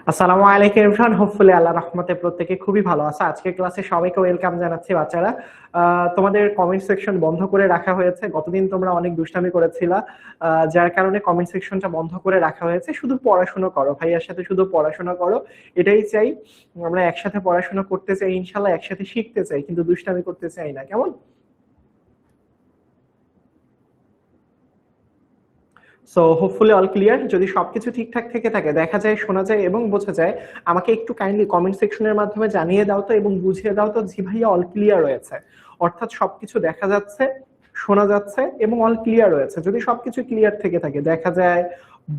আসসালামু আলাইকুম everyone, hopefully আল্লাহর রহমতে প্রত্যেকে খুবই ভালো আছে। আজকের ক্লাসে সবাইকে ওয়েলকাম জানাচ্ছি। বাচ্চারা, তোমাদের কমেন্ট সেকশন বন্ধ করে রাখা হয়েছে। গতদিন তোমরা অনেক দুষ্টামি করেছিলা, যার কারণে কমেন্ট সেকশনটা বন্ধ করে রাখা হয়েছে। শুধু পড়াশোনা করো, ভাইয়ার সাথে শুধু পড়াশোনা করো, এটাই চাই। আমরা একসাথে পড়াশোনা করতে চাই, ইনশাল্লাহ একসাথে শিখতে চাই, কিন্তু দুষ্টামি করতে চাই না, কেমন? So hopefully all clear. যদি সবকিছু ঠিকঠাক থেকে থাকে, দেখা যায়, শোনা যায় এবং বোঝা যায়, আমাকে একটু কাইন্ডলি কমেন্ট সেকশনের মাধ্যমে জানিয়ে দাও তো এবং বুঝিয়ে দাও তো জি ভাইয়া অল ক্লিয়ার রয়েছে, অর্থাৎ সবকিছু দেখা যাচ্ছে, শোনা যাচ্ছে এবং অল ক্লিয়ার রয়েছে। যদি সবকিছু ক্লিয়ার থেকে থাকে, দেখা যায়,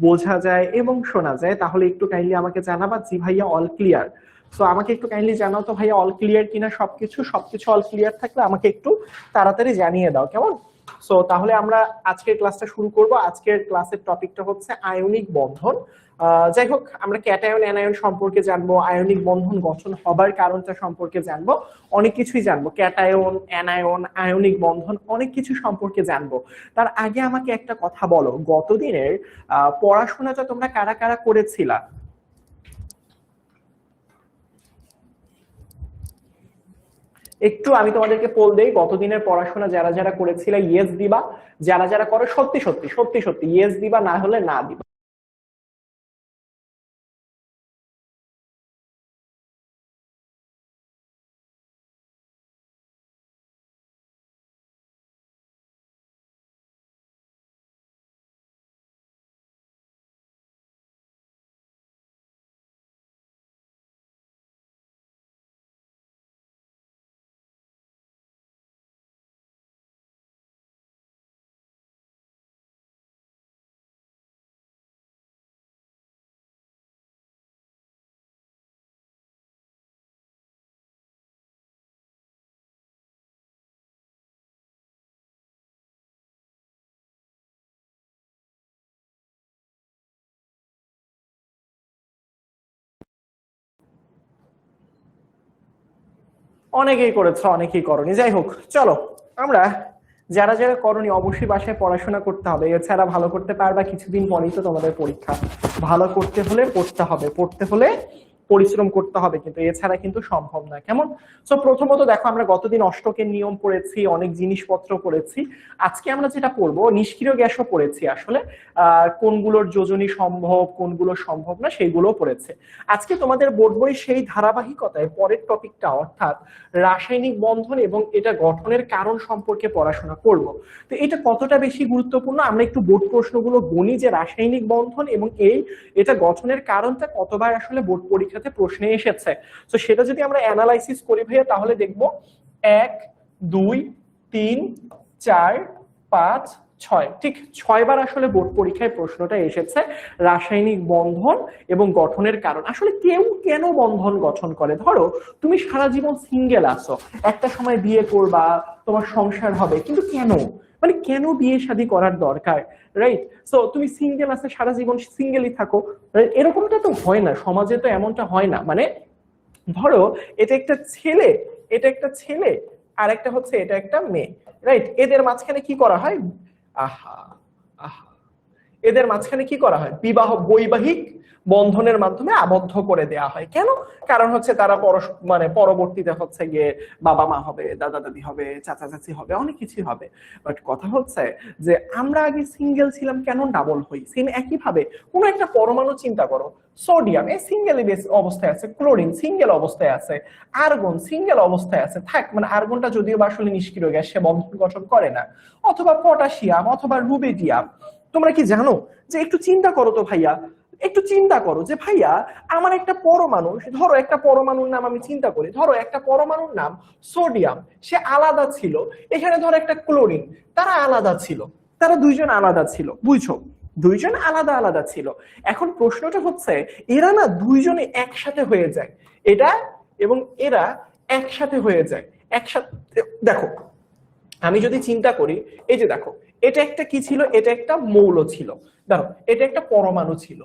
বোঝা যায় এবং শোনা যায়, তাহলে একটু কাইন্ডলি আমাকে জানাবা জি ভাইয়া অল ক্লিয়ার। সো আমাকে একটু কাইন্ডলি জানাও তো ভাইয়া অল ক্লিয়ার কিনা। সবকিছু সবকিছু অল ক্লিয়ার থাকলে আমাকে একটু তাড়াতাড়ি জানিয়ে দাও, কেমন? সো তাহলে আমরা আজকের ক্লাসটা শুরু করব। আজকের ক্লাসের টপিকটা হচ্ছে আয়নিক বন্ধন। যাই হোক, আমরা ক্যাটায়ন অ্যানায়ন সম্পর্কে জানবো, আয়নিক বন্ধন গঠন হবার কারণটা সম্পর্কে জানবো, অনেক কিছুই জানবো। ক্যাটায়ন, অ্যানায়ন, আয়নিক বন্ধন, অনেক কিছু সম্পর্কে জানবো। তার আগে আমাকে একটা কথা বলো, গতদিনের পড়াশোনাটা তোমরা কারা কারা করেছিলা? একটু আমি তোমাদেরকে পোল দেই, গতদিনের পড়াশোনা যারা যারা করেছিলে ইয়েস দিবা, যারা যারা করো সত্যি সত্যি সত্যি সত্যি ইয়েস দিবা, না হলে না দিবা। অনেকেই করেছো, অনেকেই করনি, যাই হোক, চলো আমরা যারা যারা করনি অবশ্যই বাসায় পড়াশোনা করতে হবে, এছাড়া ভালো করতে পারবা। কিছুদিন পরেই তো তোমাদের পরীক্ষা। ভালো করতে হলে পড়তে হবে, পড়তে হলে পরিশ্রম করতে হবে, কিন্তু এছাড়া কিন্তু সম্ভব না, কেমন? সো প্রথমত দেখো, আমরা গতদিন অষ্টকের নিয়ম পড়েছি, অনেক জিনিসপত্র পড়েছি। আজকে আমরা যেটা পড়বো, নিষ্ক্রিয় গ্যাসও পড়েছি আসলে। কোনগুলোর যোজনী সম্ভব, কোনগুলো সম্ভব না, সেইগুলো পড়েছে। আজকে তোমাদের বোর্ড বই সেই ধারাবাহিকতায় পরের টপিকটা, অর্থাৎ রাসায়নিক বন্ধন এবং এটা গঠনের কারণ সম্পর্কে পড়াশোনা করব। তো এটা কতটা বেশি গুরুত্বপূর্ণ, আমরা একটু বোর্ড প্রশ্নগুলো গণি, যে রাসায়নিক বন্ধন এবং এটা গঠনের কারণটা কতবার আসলে বোর্ড পরীক্ষাতে প্রশ্নে এসেছে। তো সেটা যদি আমরা অ্যানালাইসিস করি ভাইয়া, তাহলে দেখবো 1, 2, 3, 4, 5, 6, ঠিক 6বার আসলে বোর্ড পরীক্ষায় প্রশ্নটা এসেছে রাসায়নিক বন্ধন এবং গঠনের কারণ। আসলে কেউ কেন বন্ধন গঠন করে? ধরো তুমি সারা জীবন সিঙ্গেল আছো, একটা সময় বিয়ে করবা, তোমার সংসার হবে, কিন্তু কেন, মানে কেন বিয়ে শাদী করার দরকার? রাইট? সো তুমি সিঙ্গেল আছে, সারা জীবন সিঙ্গেলই থাকো, এরকমটা তো হয় না, সমাজে তো এমনটা হয় না। মানে ধরো এটা একটা ছেলে, এটা একটা ছেলে, আর একটা হচ্ছে এটা একটা মেয়ে, রাইট? এদের মাঝখানে কি করা হয়? আহা, আহা, এদের মাঝখানে কি করা হয়? বিবাহ, বৈবাহিক বন্ধনের মাধ্যমে আবদ্ধ করে দেয়া হয়। কেন? কারণ হচ্ছে তারা মানে পরবর্তীতে হচ্ছে গিয়ে বাবা মা হবে, দাদা দাদি হবে, চাচা চাচি হবে, অনেক কিছু হবে। বাট কথা হচ্ছে যে আমরা আগে সিঙ্গেল ছিলাম, কেন ডাবল হই? সেম একই ভাবে কোন একটা পরমাণু চিন্তা করো, সোডিয়াম এ সিঙ্গেল অবস্থায় আছে, ক্লোরিন সিঙ্গেল অবস্থায় আছে, আর্গন সিঙ্গেল অবস্থায় আছে, থাক, মানে আর্গনটা যদিও বা আসলে নিষ্ক্রিয় গ্যাস, সে বন্ধন গঠন করে না। অথবা পটাশিয়াম, অথবা রুবেডিয়াম। তোমরা কি জানো যে, একটু চিন্তা করো তো ভাইয়া, একটু চিন্তা করো যে ভাইয়া, আমার একটা পরমাণু, ধরো একটা পরমাণুর নাম আমি চিন্তা করি, ধরো একটা পরমাণুর নাম সোডিয়াম, সে আলাদা ছিল। এখানে ধরো একটা ক্লোরিন, তারা আলাদা ছিল, তারা দুইজন আলাদা ছিল, বুঝছো? দুইজন আলাদা আলাদা ছিল। এখন প্রশ্নটা হচ্ছে, এরা না দুইজনে একসাথে হয়ে যায়, এটা এবং এরা একসাথে হয়ে যায়, একসাথে। দেখো, আমি যদি চিন্তা করি, এই যে দেখো, এটা একটা কি ছিল? এটা একটা মৌল ছিল। দেখো, এটা একটা পরমাণু ছিল,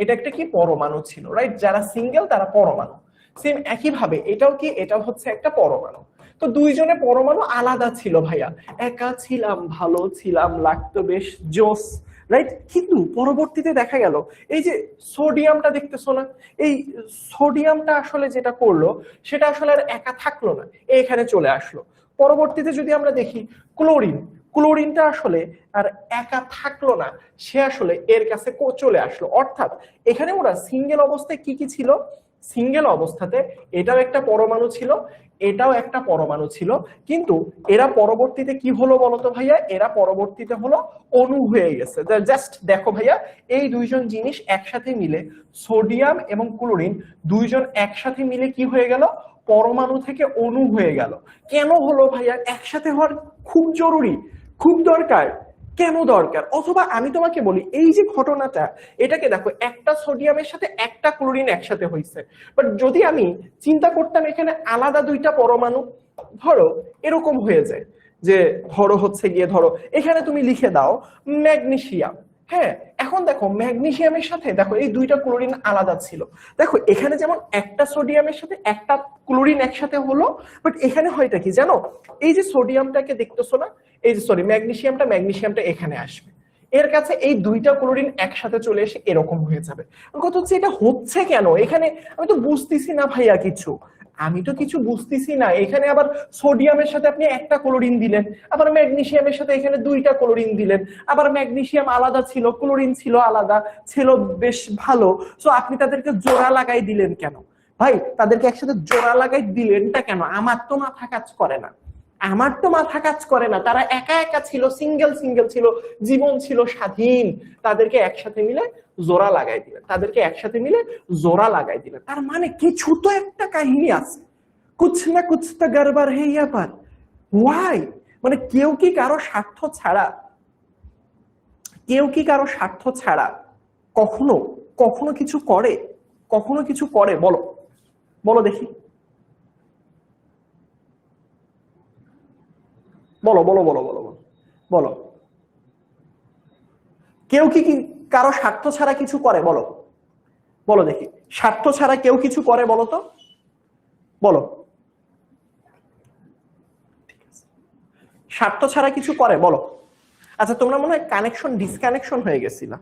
এটা একটা কি পরমাণু ছিল, রাইট? যারা সিঙ্গেল তারা পরমাণু। সেম একই ভাবে এটাও কি, এটাও হচ্ছে একটা পরমাণু। তো দুইজনে পরমাণু আলাদা ছিল ভাইয়া, একা ছিলাম, ভালো ছিলাম, লাগতো বেশ জোস, রাইট? কিন্তু পরবর্তীতে দেখা গেল এই যে সোডিয়ামটা দেখতেছো না, এই সোডিয়ামটা আসলে যেটা করলো সেটা আসলে আর একা থাকলো না, এখানে চলে আসলো। পরবর্তীতে যদি আমরা দেখি ক্লোরিন, ক্লোরিনটা আসলে আর একা থাকলো না, সে আসলে এর কাছে চলে আসলো। অর্থাৎ এখানে ওরা সিঙ্গেল অবস্থায় কি কি ছিল, সিঙ্গেল অবস্থাতে এটাও একটা পরমাণু ছিল, এটাও একটা পরমাণু ছিল, কিন্তু এরা পরবর্তীতে কি হলো বলতো ভাইয়া, এরা পরবর্তীতে হলো অণু হয়ে গেছে। জাস্ট দেখো ভাইয়া, এই দুইজন জিনিস একসাথে মিলে, সোডিয়াম এবং ক্লোরিন দুইজন একসাথে মিলে কি হয়ে গেল, পরমাণু থেকে অণু হয়ে গেল। কেন হলো ভাইয়া? একসাথে হওয়ার খুব জরুরি, খুব দরকার। কেন দরকার? অথবা আমি তোমাকে বলি, এই যে ঘটনাটা, এটাকে দেখো, একটা সোডিয়ামের সাথে একটা ক্লোরিন একসাথে হয়েছে, বাট যদি আমি চিন্তা করতাম এখানে আলাদা দুইটা পরমাণু, ধরো এরকম হয়ে যায় যে, ধরো হচ্ছে গিয়ে, ধরো এখানে তুমি লিখে দাও ম্যাগনেসিয়াম। হ্যাঁ, এখন দেখো ম্যাগনেসিয়ামের সাথে দেখো এই দুইটা ক্লোরিন আলাদা ছিল, দেখো এখানে যেমন একটা সোডিয়ামের সাথে একটা ক্লোরিন একসাথে হলো, বাট এখানে হয়টা কি জানো, এই যে সোডিয়ামটাকে দেখতেছো না, এই যে সরি ম্যাগনেসিয়ামটা, ম্যাগনেসিয়ামটা এখানে আসবে, এর কাছে এই দুইটা ক্লোরিন একসাথে চলে এসে এরকম হয়ে যাবে। কথা হচ্ছে এটা হচ্ছে কেন এখানে, আমি তো বুঝতেছি না ভাইয়া কিছু, আমি তো কিছু বুঝতেছি না। এখানে আবার সোডিয়ামের সাথে আপনি একটা ক্লোরিন দিলেন, আবার ম্যাগনেসিয়ামের সাথে এখানে দুইটা ক্লোরিন দিলেন, আবার ম্যাগনেসিয়াম আলাদা ছিল, ক্লোরিন ছিল আলাদা, ছিল বেশ ভালো, সো আপনি তাদেরকে জোড়া লাগাই দিলেন কেন ভাই? তাদেরকে একসাথে জোড়া লাগাই দিলেনটা কেন? আমার তো মাথা কাজ করে না, আমার তো মাথা কাজ করে না। তারা একা একা ছিল, সিঙ্গেল সিঙ্গেল ছিল, জীবন ছিল স্বাধীন, তাদেরকে একসাথে মিলে জোড়া লাগাই দিলেন, তাদেরকে একসাথে মিলে জোড়া লাগাই দিলেন। তার মানে কিছু তো একটা কাহিনী আছে, কুছ না কুছ তো গড়বড় হে ইয়া পার। ওয়াই? মানে কেউ কি কারো স্বার্থ ছাড়া, কেউ কি কারো স্বার্থ ছাড়া কখনো কখনো কিছু করে? কখনো কিছু করে? বলো, বলো দেখি, বলো বলো বলো বলো বলো বলো। কেউ কি কি কারো স্বার্থ ছাড়া কিছু করে? বলো, বলো দেখি, স্বার্থ ছাড়া কেউ কিছু করে বলো তো, বলো। স্বার্থ ছাড়া কিছু করে বলো। আচ্ছা, তোমরা মনে হয় কানেকশন ডিসকানেকশন হয়ে গেছিল।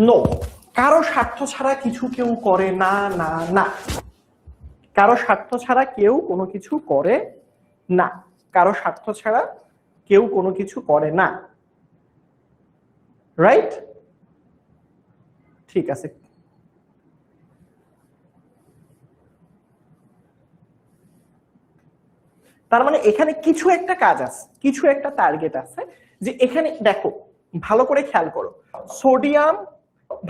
নো, কারো স্বার্থ ছাড়া কিছু কেউ করে না, না না। কারো স্বার্থ ছাড়া কেউ কোনো কিছু করে না, কারো স্বার্থ ছাড়া কেউ কোনো কিছু করে না। রাইট? ঠিক আছে। তার মানে এখানে কিছু একটা কাজ আছে, কিছু একটা টার্গেট আছে, যে এখানে দেখো, ভালো করে খেয়াল করো, সোডিয়াম,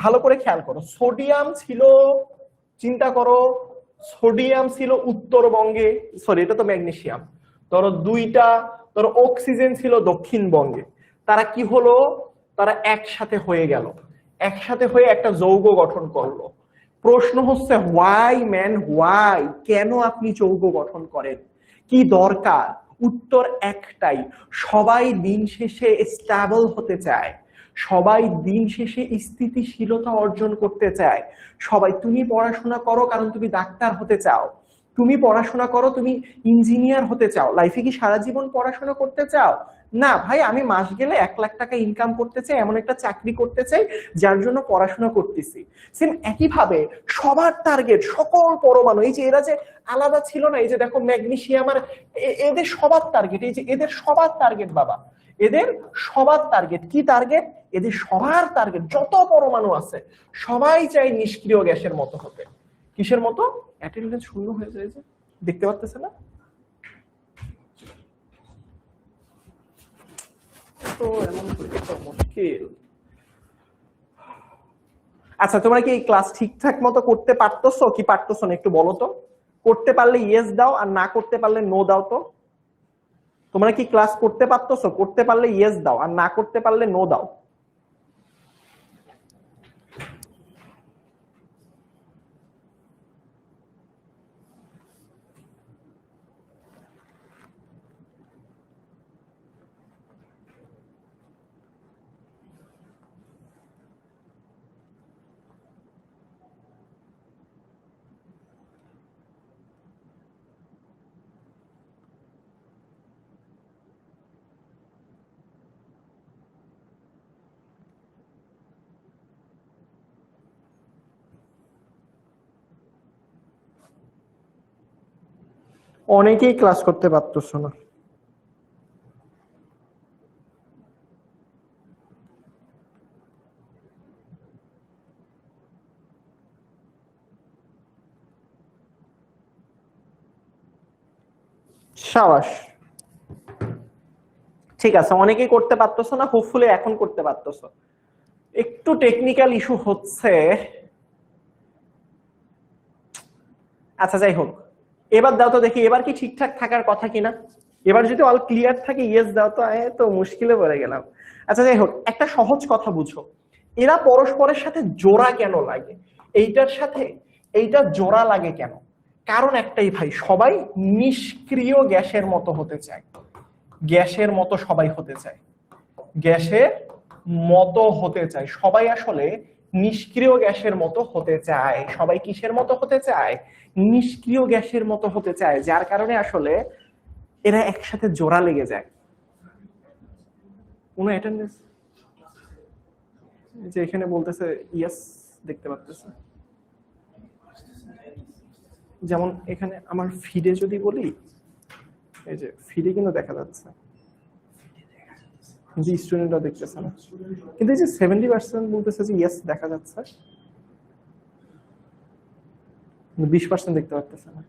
ভালো করে খেয়াল করো, সোডিয়াম ছিল, চিন্তা করো, সোডিয়াম ছিল উত্তরবঙ্গে, সরি এটা তো ম্যাগনেসিয়াম, ধরো দুইটা, ধরো অক্সিজেন ছিল দক্ষিণবঙ্গে, তারা কি হলো, তারা একসাথে হয়ে গেল, একসাথে হয়ে একটা যৌগ গঠন করলো। প্রশ্ন হচ্ছে হোয়াই ম্যান, হোয়াই, কেন আপনি যৌগ গঠন করেন, কি দরকার? উত্তর একটাই, সবাই দিন শেষে স্টেবল হতে চায়, সবাই দিন শেষে স্থিতিশীলতা অর্জন করতে চায়। সবাই, তুমি পড়াশোনা করো কারণ তুমি ডাক্তার হতে চাও, তুমি পড়াশোনা করো, তুমি ইঞ্জিনিয়ার হতে চাও। লাইফে কি সারা জীবন পড়াশোনা করতে চাও? না ভাই, আমি মাস গেলে 1 লাখ টাকা ইনকাম করতে চাই, এমন একটা চাকরি করতে চাই যার জন্য পড়াশোনা করতেছি। সেম একইভাবে সবার টার্গেট, সকল পরমাণু, এই যে এরা যে আলাদা ছিল না, এই যে দেখো ম্যাগনেসিয়াম আর এদের সবার টার্গেট, এই যে এদের সবার টার্গেট বাবা, এদের সবার টার্গেট কি? টার্গেট, এদের সবার টার্গেট, যত পরমাণু আছে সবাই চাই নিষ্ক্রিয় গ্যাসের মতো হতে। কিসের মতো? অ্যাটেনডেন্স শূন্য হয়ে যায়, যে দেখতে পাচ্তেছে না তো, এমন মুশকিল। আচ্ছা, তোমরা কি এই ক্লাস ঠিকঠাক মতো করতে পারতেছো কি পারতেছো না একটু বলো তো? করতে পারলে ইয়েস দাও, আর না করতে পারলে নো দাও তো। তোমরা কি ক্লাস করতে পারতেছো? করতে পারলে ইয়েস দাও, আর না করতে পারলে নো দাও। অনেকেই ক্লাস করতে পারতেছ না। সাবাস, ঠিক আছে, অনেকেই করতে পারতেছো না, হোপফুলি এখন করতে পারতেছো। একটু টেকনিক্যাল ইস্যু হচ্ছে। আচ্ছা যাই হোক, এবার দাও তো দেখি এবার কি ঠিকঠাক থাকার কথা কিনা। এবার যদি অল ক্লিয়ার থাকে ইয়েস দাও তো, তো মুশকিলে পড়ে গেলাম। আচ্ছা যাই হোক, একটা সহজ কথা বুঝো, এরা পরস্পরের সাথে জোড়া কেন লাগে, এইটার সাথে এইটা জোড়া লাগে কেন? কারণ একটাই ভাই, সবাই নিষ্ক্রিয় গ্যাসের মতো হতে চায়। গ্যাসের মতো সবাই হতে চায়, গ্যাসের মতো হতে চায় সবাই, আসলে নিষ্ক্রিয় গ্যাসের মতো হতে চায় সবাই। কিসের মতো হতে চায়? নিষ্ক্রিয় গ্যাসের মতো হতে চায়, যার কারণে আসলে এরা একসাথে জোড়া লেগে যায়। কোনো অ্যাটেন্ডেন্স যে এখানে বলতেছে ইয়েস দেখতে পাচ্তেছে, যেমন এখানে আমার ফিডে যদি বলি, এই যে ফিডে কিন্তু দেখা যাচ্ছে যে স্টুডেন্টরা দেখতেছে না, কিন্তু এই যে 70% বলতেছে যে ইয়েস দেখা যাচ্ছে, 20% দেখতে পারতেছে না।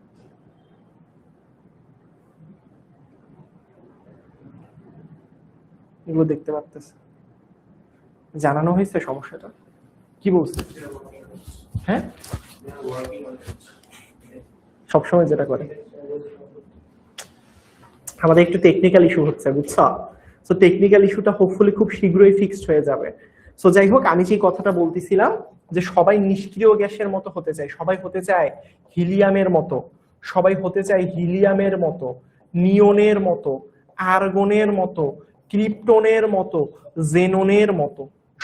এগুলো দেখতে পারতেছে, জানানো হয়েছে সমস্যাটা কি বলছে? হ্যাঁ, সবসময় যেটা করে, আমাদের একটু টেকনিক্যাল ইস্যু হচ্ছে বুঝছো। সো টেকনিক্যাল ইস্যুটা হোপফুলি খুব শীঘ্রই ফিক্সড হয়ে যাবে। সো যাই হোক, আমি যে কথাটা বলতেছিলাম যে সবাই নিষ্ক্রিয় গ্যাসের মতো হতে চায়, সবাই হতে চায় হিলিয়ামের মতো, সবাই হতে চায় হিলিয়ামের মতো, নিয়নের মতো, আর্গনের মতো, ক্রিপ্টনের মতো, জেননের মতো।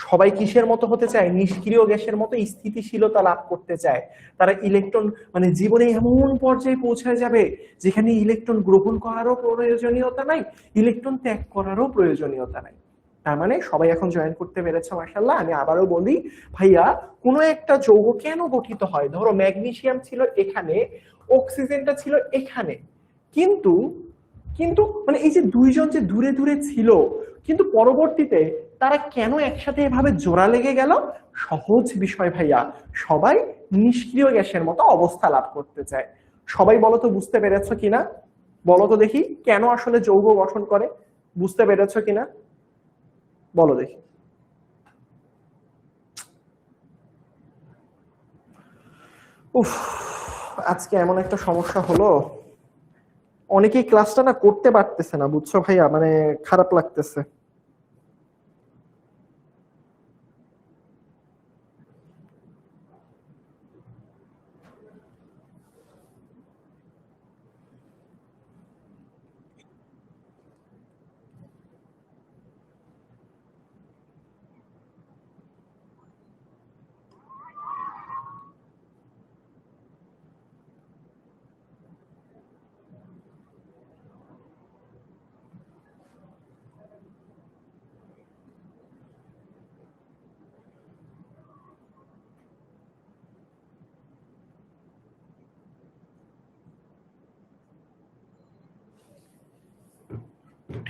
সবাই কিসের মতো হতে চায়? নিষ্ক্রিয় গ্যাসের মতো স্থিতিশীলতা লাভ করতে চায়। তারা ইলেকট্রন মানে জীবনে এমন পর্যায়ে পৌঁছায় যাবে যেখানে ইলেকট্রন গ্রহণ করারও প্রয়োজনীয়তা নাই, ইলেকট্রন ত্যাগ করারও প্রয়োজনীয়তা নাই। তার মানে সবাই এখন জয়েন করতে পেরেছে, মাশাআল্লাহ। আমি আবারও বলি ভাইয়া, কোনো একটা যৌগ কেন গঠিত হয়? ধরো ম্যাগনেসিয়াম ছিল এখানে, অক্সিজেনটা ছিল এখানে, কিন্তু কিন্তু মানে এই যে দুইজন যে দূরে দূরে ছিল, কিন্তু পরবর্তীতে তারা কেন একসাথে এভাবে জোড়া লেগে গেল? সহজ বিষয় ভাইয়া, সবাই নিষ্ক্রিয় গ্যাসের মতো অবস্থা লাভ করতে চায়। সবাই বলো তো বুঝতে পেরেছো কিনা, বলো তো দেখি কেন আসলে যৌগ গঠন করে, বুঝতে পেরেছো কিনা বলো দেখি। উফ, আজকে এমন একটা সমস্যা হলো, অনেকেই ক্লাসটা না করতে পারতেছে না বুঝছো ভাইয়া, মানে খারাপ লাগতেছে।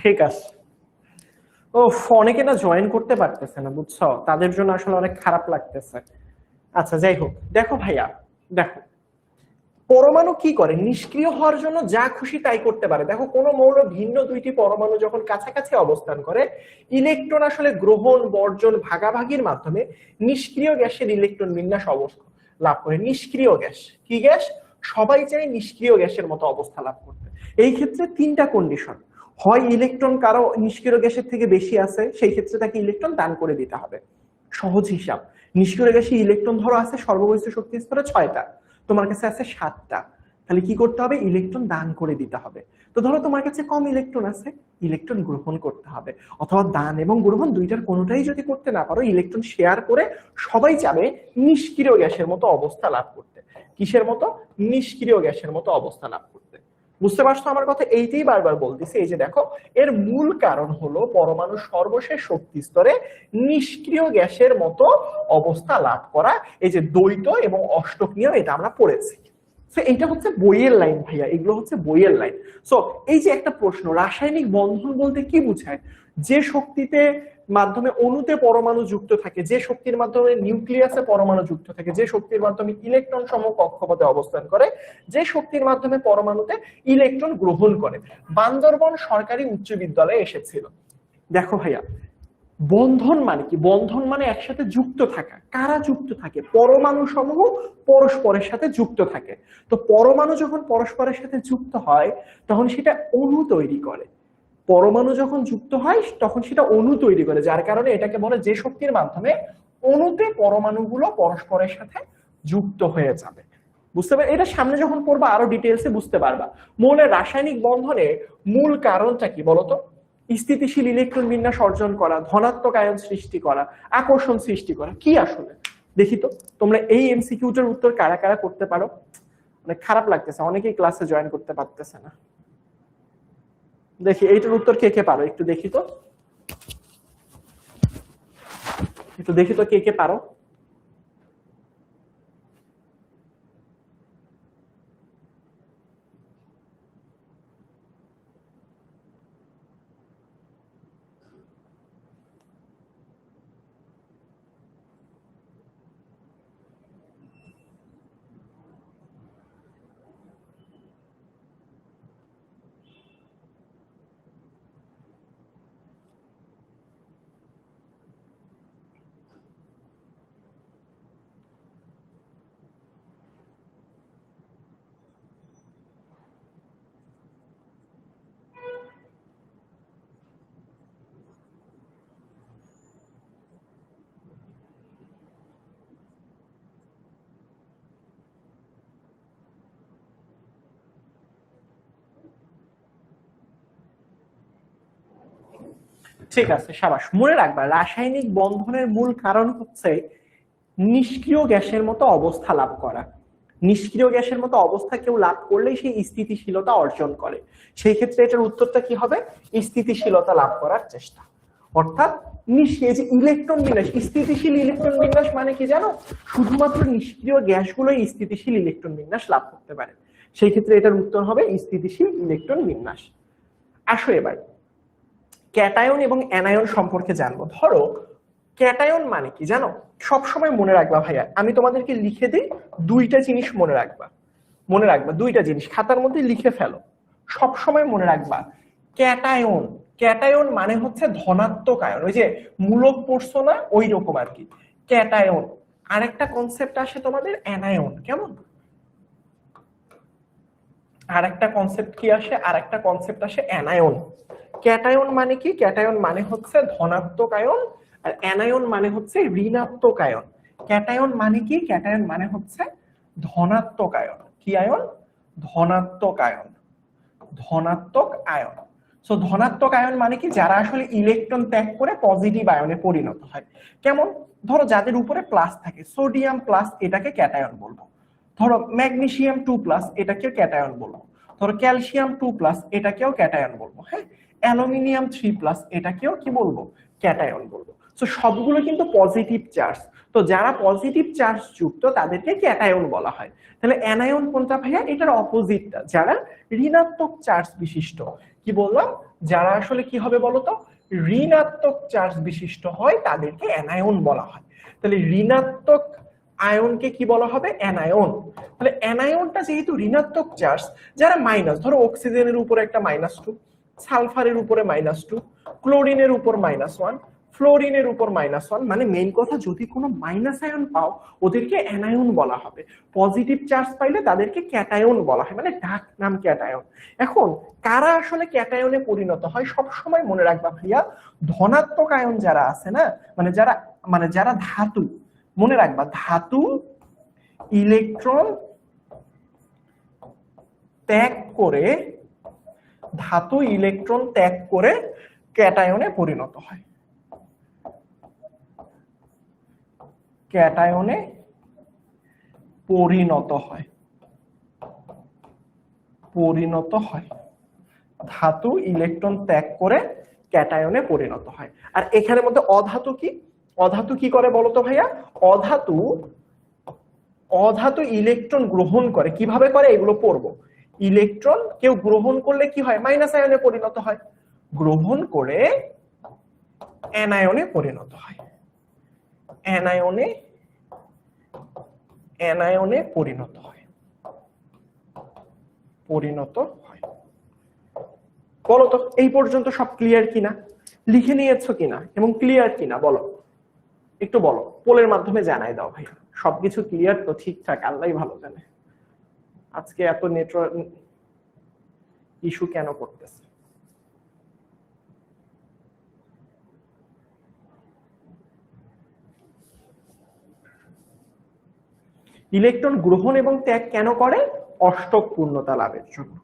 ঠিক আছে, ও অনেকে না জয়েন করতে পারতেছে না বুঝছো, তাদের জন্য আসলে অনেক খারাপ লাগতেছে। আচ্ছা যাই হোক, দেখো ভাইয়া, দেখো পরমাণু কি করে, নিষ্ক্রিয় হওয়ার জন্য যা খুশি তাই করতে পারে। দেখো কোনো মৌল ভিন্ন দুইটি পরমাণু যখন কাছাকাছি অবস্থান করে, ইলেকট্রন আসলে গ্রহণ বর্জন ভাগাভাগির মাধ্যমে নিষ্ক্রিয় গ্যাসের ইলেকট্রন বিন্যাস অবস্থা লাভ করে। নিষ্ক্রিয় গ্যাস কি গ্যাস? সবাই চায় নিষ্ক্রিয় গ্যাসের মতো অবস্থা লাভ করতে। এই ক্ষেত্রে তিনটা কন্ডিশন, হয় ইলেকট্রন কারো নিষ্ক্রিয় গ্যাসের থেকে বেশি আছে, সেই ক্ষেত্রে তাকে ইলেকট্রন দান করে দিতে হবে। সহজ হিসাব, নিষ্ক্রিয় গ্যাসে ইলেকট্রন ধরো আছে সর্ববহিষ্ঠ শক্তি স্তরে 6টা, তোমার কাছে আছে 7টা, তাহলে কি করতে হবে? ইলেকট্রন দান করে দিতে হবে। তো ধরো তোমার কাছে কম ইলেকট্রন আছে, ইলেকট্রন গ্রহণ করতে হবে, অথবা দান এবং গ্রহণ দুইটার কোনোটাই যদি করতে না পারো, ইলেকট্রন শেয়ার করে সবাই চাবে নিষ্ক্রিয় গ্যাসের মতো অবস্থা লাভ করতে। কিসের মতো? নিষ্ক্রিয় গ্যাসের মতো অবস্থা লাভ করতে। বুঝতে পারছো আমার কথা? এইটাই বারবার বলতেছি। এই যে দেখো, এর মূল কারণ হলো পরমাণু সর্বশেষ শক্তি স্তরে নিষ্ক্রিয় গ্যাসের মতো অবস্থা লাভ করা। এই যে দ্বৈত এবং অষ্টক নিয়ম, এটা আমরা পড়েছি। সো এইটা হচ্ছে বইয়ের লাইন ভাইয়া, এগুলো হচ্ছে বইয়ের লাইন। সো এই যে একটা প্রশ্ন, রাসায়নিক বন্ধন বলতে কি বোঝায়? যে শক্তিতে মাধ্যমে অণুতে পরমাণু যুক্ত থাকে, যে শক্তির মাধ্যমে নিউক্লিয়াসে পরমাণু যুক্ত থাকে, যে শক্তির মাধ্যমে ইলেকট্রন সমূহ কক্ষপথে অবস্থান করে, যে শক্তির মাধ্যমে পরমাণুতে ইলেকট্রন গ্রহণ করে। বান্দরবন সরকারি উচ্চ বিদ্যালয়ে এসেছিল। দেখো ভাইয়া, বন্ধন মানে কি? বন্ধন মানে একসাথে যুক্ত থাকা। কারা যুক্ত থাকে? পরমাণু সমূহ পরস্পরের সাথে যুক্ত থাকে। তো পরমাণু যখন পরস্পরের সাথে যুক্ত হয় তখন সেটা অণু তৈরি করে। পরমাণু যখন যুক্ত হয় তখন সেটা অণু তৈরি করে, যার কারণে এটাকে বলে যে শক্তির মাধ্যমে অণুতে পরমাণুগুলো পরস্পরের সাথে যুক্ত হয়ে যাবে। বুঝতে পারবে? এটা সামনে যখন পড়বা আরো ডিটেলসে বুঝতে পারবা। মৌলের রাসায়নিক বন্ধনে মূল কারণটা কি বলতো? স্থিতিশীল ইলেকট্রন বিন্যাস অর্জন করা, ধনাত্মক আয়ন সৃষ্টি করা, আকর্ষণ সৃষ্টি করা। কি আসলে দেখি তো তোমরা এই এমসিকিউটার উত্তর কারা কারা করতে পারো? অনেক খারাপ লাগতেছে, অনেকেই ক্লাসে জয়েন করতে পারতেছে না। দেখি এইটার উত্তর কে কে পারো, একটু দেখি তো, একটু দেখি তো কে কে পারো। ঠিক আছে, সাবাস। মনে রাখবা রাসায়নিক বন্ধনের মূল কারণ হচ্ছে নিষ্ক্রিয় গ্যাসের মতো অবস্থা লাভ করা। নিষ্ক্রিয় গ্যাসের মতো অবস্থা কেউ লাভ করলেই সেই স্থিতিশীলতা অর্জন করে। সেই ক্ষেত্রে এটার উত্তরটা কি হবে? স্থিতিশীলতা লাভ করার চেষ্টা। অর্থাৎ নিষ্ক্রিয় যে ইলেকট্রন বিন্যাস, স্থিতিশীল ইলেকট্রন বিন্যাস মানে কি জানো? শুধুমাত্র নিষ্ক্রিয় গ্যাসগুলোই স্থিতিশীল ইলেকট্রন বিন্যাস লাভ করতে পারে। সেই ক্ষেত্রে এটার উত্তর হবে স্থিতিশীল ইলেকট্রন বিন্যাস। আসো এবার ক্যাটায়ন এবং অ্যানায়ন সম্পর্কে জানবো। ধরো ক্যাটায়ন মানে কি জানো? সবসময় মনে রাখবা ভাইয়া, আমি তোমাদেরকে লিখে দিই, দুইটা জিনিস মনে রাখবা। মনে রাখবা দুইটা জিনিস, খাতার মধ্যে লিখে ফেলো। সবসময় মনে রাখবা ক্যাটায়ন, ক্যাটায়ন মানে হচ্ছে ধনাত্মক আয়ন। ওই যে মূলক পড়ছো না, ওই রকম আর কি ক্যাটায়ন। আরেকটা কনসেপ্ট আসে তোমাদের অ্যানায়ন। কেমন? আরেকটা কনসেপ্ট কি আসে? আরেকটা কনসেপ্ট আসে অ্যানায়ন। ক্যাটায়ন মানে কি? ক্যাটায়ন মানে হচ্ছে ধনাত্মক আয়ন, আর অ্যানায়ন মানে হচ্ছে ঋণাত্মক আয়ন। ক্যাটায়ন মানে কি? ক্যাটায়ন মানে হচ্ছে ধনাত্মক আয়ন। কি আয়ন? ধনাত্মক আয়ন। ধনাত্মক আয়ন। সো ধনাত্মক আয়ন মানে কি? যারা আসলে ইলেকট্রন ত্যাগ করে পজিটিভ আয়নে পরিণত হয়। কেমন? ধরো যাদের উপরে প্লাস থাকে, সোডিয়াম প্লাস, এটাকে ক্যাটায়ন বলবো। ধরো ম্যাগনেসিয়াম 2+, এটাকেও ক্যাটায়ন বলবো। ধরো ক্যালসিয়াম 2+, এটাকেও ক্যাটায়ন বলবো। হ্যাঁ, অ্যালুমিনিয়াম 3+, এটাকেও কি বলবো? ক্যাটায়ন বলবো। তো সবগুলো কিন্তু পজিটিভ চার্জ। তো যারা পজিটিভ চার্জ যুক্ত তাদেরকে ক্যাটায়ন বলা হয়। তাহলে অ্যানায়ন কোনটা ভাইয়া? এটার অপোজিটটা, যারা ঋণাত্মক চার্জ বিশিষ্ট। কি বললাম? যারা আসলে কি হবে বলতো? ঋণাত্মক চার্জ বিশিষ্ট হয় তাদেরকে অ্যানায়ন বলা হয়। তাহলে ঋণাত্মক আয়নকে কি বলা হবে? অ্যানায়ন। তাহলে অ্যানায়নটা যেহেতু ঋণাত্মক চার্জ, যারা মাইনাস, ধরো অক্সিজেনের উপরে একটা -2, সালফারের উপরে -2, ক্লোরিনের উপর -1, ফ্লোরিনের উপর -1, মানে মেইন কথা যদি কোনো মাইনাস আয়ন পাও ওদেরকে অ্যানায়ন বলা হবে। পজিটিভ চার্জ পাইলে তাদেরকে ক্যাটায়ন বলা হয়, মানে ডাক নাম ক্যাটায়ন। এখন কারা আসলে ক্যাটায়নে পরিণত হয়? সব সময় মনে রাখবা ভাইয়া, ধনাত্মক আয়ন যারা আছে না, যারা ধাতু, মনে রাখবা ধাতু ইলেকট্রন ত্যাগ করে, ধাতু ইলেকট্রন ত্যাগ করে ক্যাটায়নে পরিণত হয়। ক্যাটায়নে পরিণত হয়, পরিণত হয়। ধাতু ইলেকট্রন ত্যাগ করে ক্যাটায়নে পরিণত হয়। আর এখানের মধ্যে অধাতু কি? অধাতু কি করে বলতো ভাইয়া? অধাতু অধাতু ইলেকট্রন গ্রহণ করে, কিভাবে করে এগুলো পড়বো। ইলেকট্রন কেউ গ্রহণ করলে কি হয়, মাইনাস আয়নে পরিণত হয়, গ্রহণ করে অ্যানায়নে পরিণত হয়, অ্যানায়নে অ্যানায়নে পরিণত হয়, পরিণত হয়। বলো তো এই পর্যন্ত সব ক্লিয়ার কিনা, লিখে নিয়েছো কিনা এবং ক্লিয়ার কিনা বলো, একটু বলো, পোলের মাধ্যমে জানাই দাও ভাই সবকিছু ক্লিয়ার তো, ঠিকঠাক, আল্লাহই ভালো জানে আজকে এত নেটওয়ার্ক ইস্যু কেন করতেছে। ইলেকট্রন গ্রহণ এবং ত্যাগ কেন করে, অষ্টক পূর্ণতা লাভের জন্য।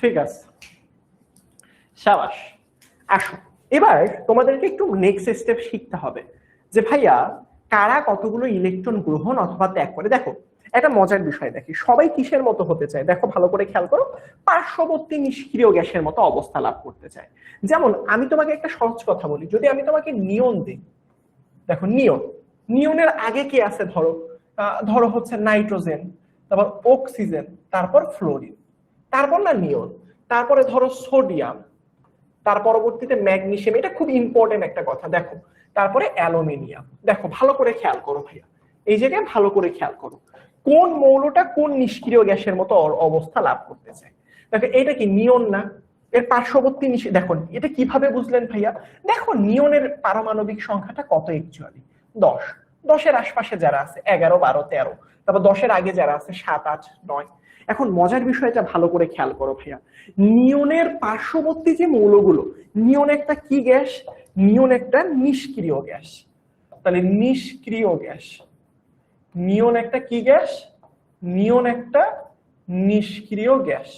ঠিক আছে, সাবাস। আসো এবার তোমাদেরকে একটু নেক্সট স্টেপ শিখতে হবে যে ভাইয়া কারা কতগুলো ইলেকট্রন গ্রহণ অথবা ত্যাগ করে। দেখো একটা মজার বিষয় দেখি, সবাই কিসের মতো হতে চায়, দেখো ভালো করে খেয়াল করো, পার্শ্ববর্তী নিষ্ক্রিয় গ্যাসের মতো অবস্থা লাভ করতে চায়। যেমন আমি তোমাকে একটা সহজ কথা বলি, যদি আমি তোমাকে নিয়ন দিই, দেখো নিয়ন, নিয়নের আগে কি আছে ধরো, ধরো হচ্ছে নাইট্রোজেন, তারপর অক্সিজেন, তারপর ফ্লোরিন, তারপর না নিয়ন, তারপরে ধরো সোডিয়াম, তার পরবর্তীতে ম্যাগনেসিয়াম, এটা খুব ইম্পর্টেন্ট একটা কথা, দেখো তারপরে অ্যালুমিনিয়াম। দেখো ভালো করে খেয়াল করো ভাইয়া, এই জায়গায় ভালো করে খেয়াল করো কোন মৌলটা কোন নিষ্ক্রিয় গ্যাসের মতো অবস্থা লাভ করতে চায়। দেখো এটা কি নিয়ন না, এর পার্শ্ববর্তী দেখো এটা কিভাবে বুঝলেন ভাইয়া, দেখো নিয়নের পারমাণবিক সংখ্যাটা কত, অ্যাকচুয়ালি 10, 10-এর আশপাশে যারা আছে 11, 12, 13, তারপর 10-এর আগে যারা আছে 7, 8, 9। এখন মজার বিষয়টা ভালো করে খেয়াল করো ভাইয়া, নিয়নের পার্শ্ববর্তী যে মৌলগুলো, নিয়ন একটা কি গ্যাস, নিয়ন একটা নিষ্ক্রিয় গ্যাস, তাহলে নিষ্ক্রিয় গ্যাস, নিয়ন একটা কি গ্যাস, নিয়ন একটা নিষ্ক্রিয় গ্যাস,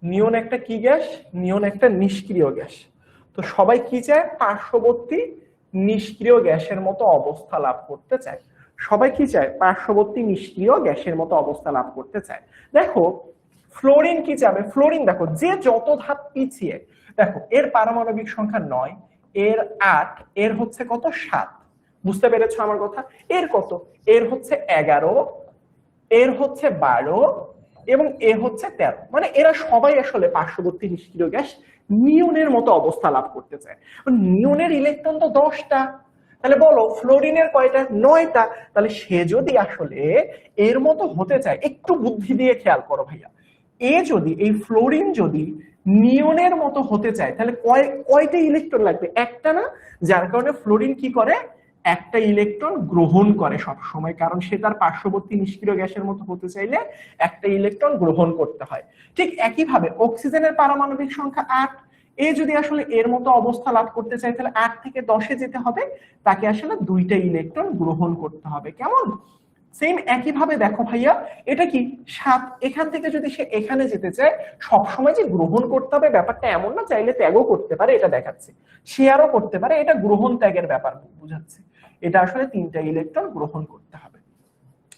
নিয়ন একটা কি গ্যাস, নিয়ন একটা নিষ্ক্রিয় গ্যাস। তো সবাই কি চায়, পার্শ্ববর্তী নিষ্ক্রিয় গ্যাসের মতো অবস্থা লাভ করতে চায়, সবাই কি চায়, পার্শ্ববর্তী নিষ্ক্রিয় গ্যাসের মতো অবস্থা লাভ করতে চায়। দেখো ফ্লোরিন কি চাবে, ফ্লোরিন দেখো যে যত ধাপ পিছিয়ে, দেখো এর পারমাণবিক সংখ্যা 9, এর 8, এর হচ্ছে কত 7, বুঝতে পেরেছো আমার কথা, এর কত, এর হচ্ছে 11, এর হচ্ছে 12 এবং এ হচ্ছে 13, মানে এরা সবাই আসলে পার্শ্ববর্তী নিষ্ক্রিয় গ্যাস নিয়নের মতো অবস্থা লাভ করতে চায়। নিয়নের ইলেকট্রন তো 10টা, তাহলে বলো ফ্লোরিনের কয়টা, 9টা। তাহলে সে যদি আসলে এর মতো হতে চায়, একটু বুদ্ধি দিয়ে খেয়াল করো ভাইয়া, এ যদি এই ফ্লোরিন যদি নিয়নের মতো হতে চায় তাহলে কয়টা ইলেকট্রন লাগবে, একটা না, যার কারণে ফ্লোরিন কি করে, একটা ইলেকট্রন গ্রহণ করে সব সময়, কারণ সে তার পার্শ্ববর্তী নিষ্ক্রিয় গ্যাসের মতো হতে চাইলে একটা ইলেকট্রন গ্রহণ করতে হয়। ঠিক একইভাবে অক্সিজেনের পারমাণবিক সংখ্যা 8, এ যদি আসলে এর মতো অবস্থা লাভ করতে চায় তাহলে 8 থেকে 10-এ যেতে হবে, তাকে আসলে 2টা ইলেকট্রন গ্রহণ করতে হবে। কেমন, সেম একইভাবে দেখো ভাইয়া এটা কি 7, এখান থেকে যদি সে এখানে যেতে চায়, সবসময় যে গ্রহণ করতে হবে ব্যাপারটা এমন না, চাইলে ত্যাগও করতে পারে, এটা দেখাচ্ছে, শেয়ারও করতে পারে, এটা গ্রহণ ত্যাগের ব্যাপার বুঝাচ্ছে, এটা আসলে 3টা ইলেকট্রন গ্রহণ করতে হবে,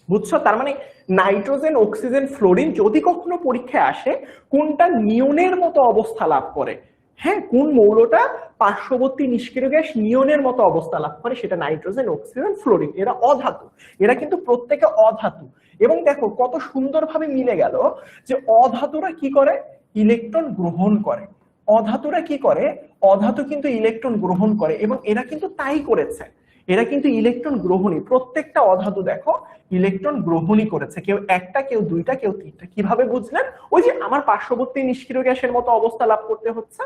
বুঝছো। তার মানে নাইট্রোজেন, অক্সিজেন, ফ্লোরিন যদি কখনো পরীক্ষায় আসে কোনটা নিয়নের মতো অবস্থা লাভ করে, হ্যাঁ, কোন মৌলটা পার্শ্ববর্তী নিষ্ক্রিয় গ্যাস নিয়নের মতো অবস্থা লাভ করে, সেটা নাইট্রোজেন, অক্সিজেন, ফ্লোরিন। এরা অধাতু, এরা কিন্তু প্রত্যেকে অধাতু। এবং দেখো কত সুন্দরভাবে মিলে গেল যে অধাতুরা কি করে, ইলেকট্রন গ্রহণ করে। অধাতুরা কি করে, অধাতু কিন্তু ইলেকট্রন গ্রহণ করে, এবং এরা কিন্তু তাই করেছে, এরা কিন্তু ইলেকট্রন গ্রহণী। প্রত্যেকটা অধাতু দেখো ইলেকট্রন গ্রহণই করেছে, কেউ একটা, কেউ দুইটা, কেউ তিনটা। কিভাবে বুঝলেন? ওই যে আমার পার্শ্ববর্তী নিষ্ক্রিয় গ্যাসের মতো অবস্থা লাভ করতে হচ্ছে,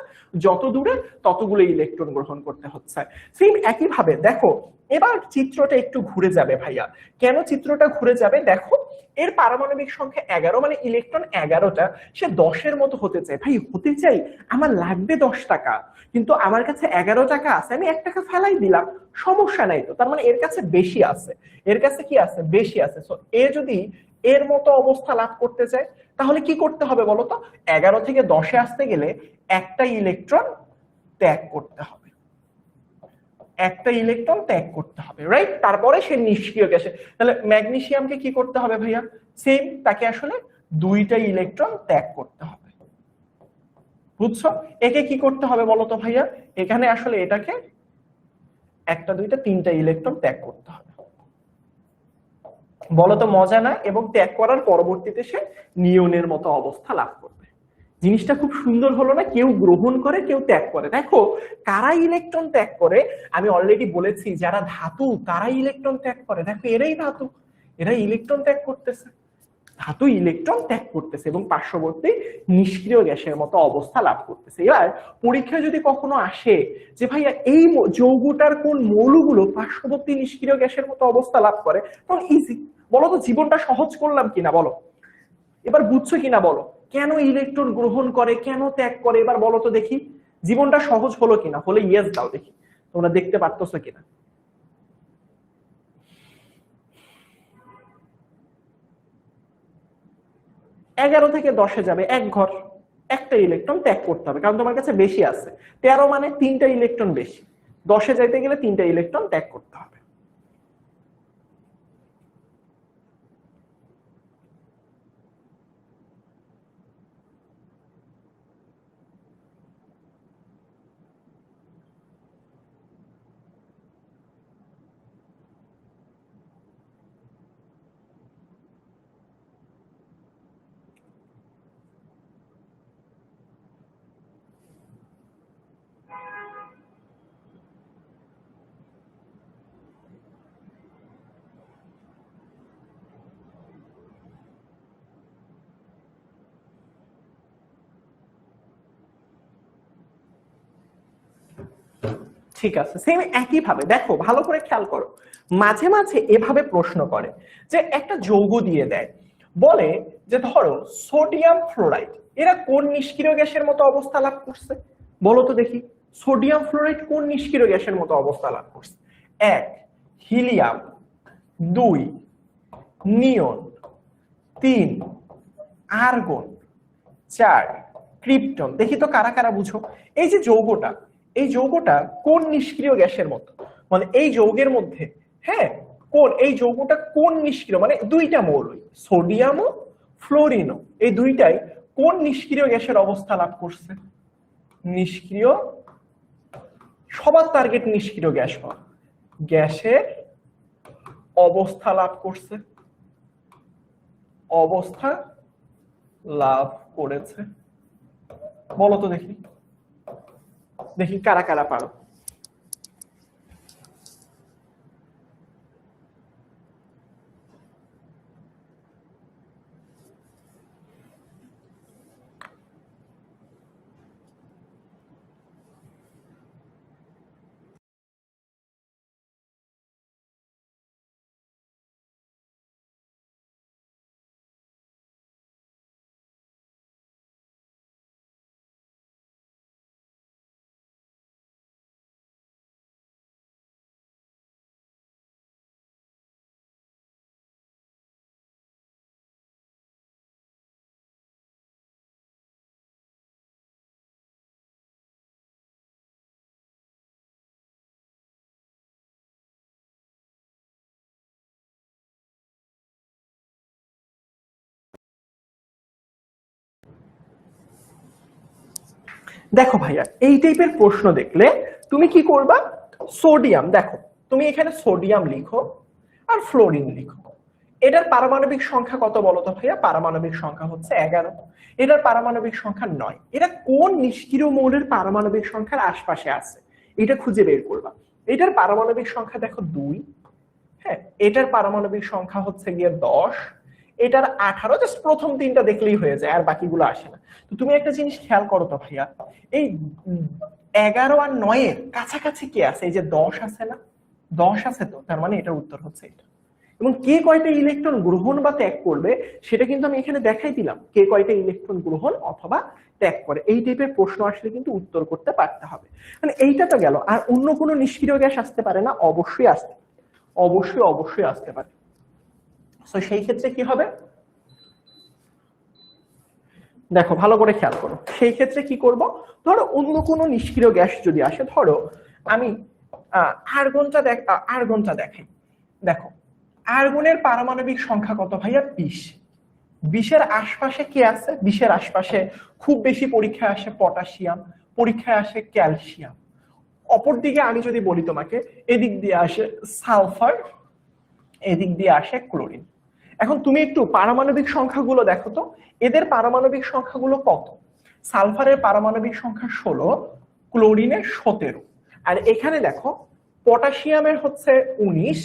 যত দূরে ততগুলো ইলেকট্রন গ্রহণ করতে হচ্ছে। সেম একই ভাবে দেখো, এবার চিত্রটা একটু ঘুরে যাবে ভাইয়া। কেন চিত্রটা ঘুরে যাবে দেখো, এর পারমাণবিক সংখ্যা 11, মানে ইলেকট্রন 11টা। সে 10-এর মতো হতে চায়। ভাই হতে চাই, আমার লাগবে 10 টাকা, কিন্তু আমার কাছে 11 টাকা আছে, আমি 1 টাকা ফেলাই দিলাম, সমস্যা নাই তো। তার মানে এর কাছে বেশি আছে, এর কাছে কি আছে, বেশি আছে। সো এ যদি এর মতো অবস্থা লাভ করতে চায়, তাহলে কি করতে হবে বলতো? 11 থেকে 10-এ আসতে গেলে একটা ইলেকট্রন ত্যাগ করতে হবে, একটা ইলেকট্রন ত্যাগ করতে হবে, রাইট? তারপরে সে নিষ্ক্রিয় গ্যাসে। তাহলে ম্যাগনেসিয়ামকে কি করতে হবে ভাইয়া? সেম, তাকে আসলে 2টা ইলেকট্রন ত্যাগ করতে হবে। বুঝছো? একে কি করতে হবে বলতো ভাইয়া? এখানে আসলে এটাকে 1টা 2টা 3টা ইলেকট্রন ত্যাগ করতে হবে। বলতো মজা না? এবং ত্যাগ করার পরবর্তীতে সে নিয়নের মতো অবস্থা লাভ করবে। জিনিসটা খুব সুন্দর হলো না? কেউ গ্রহণ করে, কেউ ত্যাগ করে। দেখো কারা ইলেকট্রন ত্যাগ করে, আমি অলরেডি বলেছি যারা ধাতু তারা ইলেকট্রন ত্যাগ করে। দেখো এরাই ধাতু, এরা ইলেকট্রন ত্যাগ করতেছে, ধাতু ইলেকট্রন ত্যাগ করতেছে এবং পার্শ্ববর্তী নিষ্ক্রিয় গ্যাসের মতো অবস্থা লাভ করতেছে। এবার পরীক্ষায় যদি কখনো আসে যে ভাইয়া এই যৌগটার কোন মৌলগুলো পার্শ্ববর্তী নিষ্ক্রিয় গ্যাসের মতো অবস্থা লাভ করে, তখন ইজি। বলো তো, জীবনটা সহজ করলাম কিনা বলো? এবার বুঝছো কিনা বলো, কেন ইলেকট্রন গ্রহণ করে, কেন ত্যাগ করে? এবার বলো তো দেখি, জীবনটা সহজ হলো কিনা? হলে ইয়েস দাও দেখি, তোমরা দেখতে পারতেছো কিনা। 11 থেকে 10-এ যাবে এক ঘর, একটা ইলেকট্রন ত্যাগ করতে হবে, কারণ তোমার কাছে বেশি আছে। 13 মানে 3টা ইলেকট্রন বেশি, 10-এ যাইতে গেলে 3টা ইলেকট্রন ত্যাগ করতে হবে। ঠিক আছে, সেম একই ভাবে দেখো, ভালো করে খেয়াল করো। মাঝে মাঝে এভাবে প্রশ্ন করে যে একটা যৌগ দিয়ে দেয়, বলে যে ধরো সোডিয়াম ফ্লোরাইড, এরা কোন নিষ্ক্রিয় গ্যাসের মতো অবস্থা লাভ করছে? বলো তো দেখি, সোডিয়াম ফ্লোরাইড কোন নিষ্ক্রিয় গ্যাসের মতো অবস্থা লাভ করছে? 1 হিলিয়াম, 2 নিয়ন, 3 আর্গন, 4 ক্রিপ্টন। দেখি তো কারা কারা বুঝো। এই যে যৌগটা, এই যৌগটা কোন নিষ্ক্রিয় গ্যাসের মতো, মানে এই যৌগের মধ্যে, হ্যাঁ, কোন এই যৌগটা কোন নিষ্ক্রিয়, মানে 2টা মৌল সোডিয়াম ও ফ্লোরিনও, এই দুইটাই কোন নিষ্ক্রিয় গ্যাসের অবস্থা লাভ করছে? নিষ্ক্রিয়, সবার টার্গেট নিষ্ক্রিয় গ্যাস হওয়া, গ্যাসের অবস্থা লাভ করছে, অবস্থা লাভ করেছে। বলো তো দেখি, দেখি কারা কারা পারো। দেখো ভাইয়া, এই টাইপের প্রশ্ন দেখলে তুমি কি করবা, সোডিয়াম, দেখো তুমি এখানে সোডিয়াম লিখো আর ফ্লোরিন লিখো। এটার পারমাণবিক সংখ্যা কত বলো তো ভাইয়া? পারমাণবিক সংখ্যা হচ্ছে 11। এটার পারমাণবিক সংখ্যা 9। এটা কোন নিষ্ক্রিয় মৌলের পারমাণবিক সংখ্যার আশপাশে আছে এটা খুঁজে বের করবা। এটার পারমাণবিক সংখ্যা দেখো 2। হ্যাঁ, এটার পারমাণবিক সংখ্যা হচ্ছে গিয়ে 10, এটার 18। জাস্ট প্রথম তিনটা দেখলেই হয়ে যায়, আর বাকিগুলো আসে না। তো তুমি একটা জিনিস খেয়াল করো তো ভাইয়া, এই 11 আর 9 এর কাছাকাছি কে আছে? এই যে 10 আছে না, 10 আছে, তো তার মানে এটার উত্তর হচ্ছে এটা। এবং কে কয়টা ইলেকট্রন গ্রহণ বা ত্যাগ করবে সেটা কিন্তু আমি এখানে দেখাই দিলাম, কে কয়টা ইলেকট্রন গ্রহণ অথবা ত্যাগ করে। এই টাইপের প্রশ্ন আসলে কিন্তু উত্তর করতে পারতে হবে। মানে এইটা তো গেল, আর অন্য কোনো নিষ্ক্রিয় গ্যাস আসতে পারে না? অবশ্যই আসতে, অবশ্যই আসতে পারে। তো সেই ক্ষেত্রে কি হবে, দেখো ভালো করে খেয়াল করো। সেই ক্ষেত্রে কি করব, ধরো অন্য কোনো নিষ্ক্রিয় গ্যাস যদি আসে, ধরো আমি আর্গনটা দেখাই। দেখো আর্গনের পারমাণবিক সংখ্যা কত ভাইয়া? 20। 20-এর আশপাশে কি আছে? 20-এর আশপাশে খুব বেশি পরীক্ষায় আসে পটাশিয়াম, পরীক্ষায় আসে ক্যালসিয়াম। অপরদিকে আমি যদি বলি তোমাকে, এদিক দিয়ে আসে সালফার, এদিক দিয়ে আসে ক্লোরিন। এখন তুমি একটু পারমাণবিক সংখ্যাগুলো দেখো তো, এদের পারমাণবিক সংখ্যাগুলো কত? সালফারের পারমাণবিক সংখ্যা 16, ক্লোরিনের 17। আর এখানে দেখো পটাশিয়ামের হচ্ছে 19,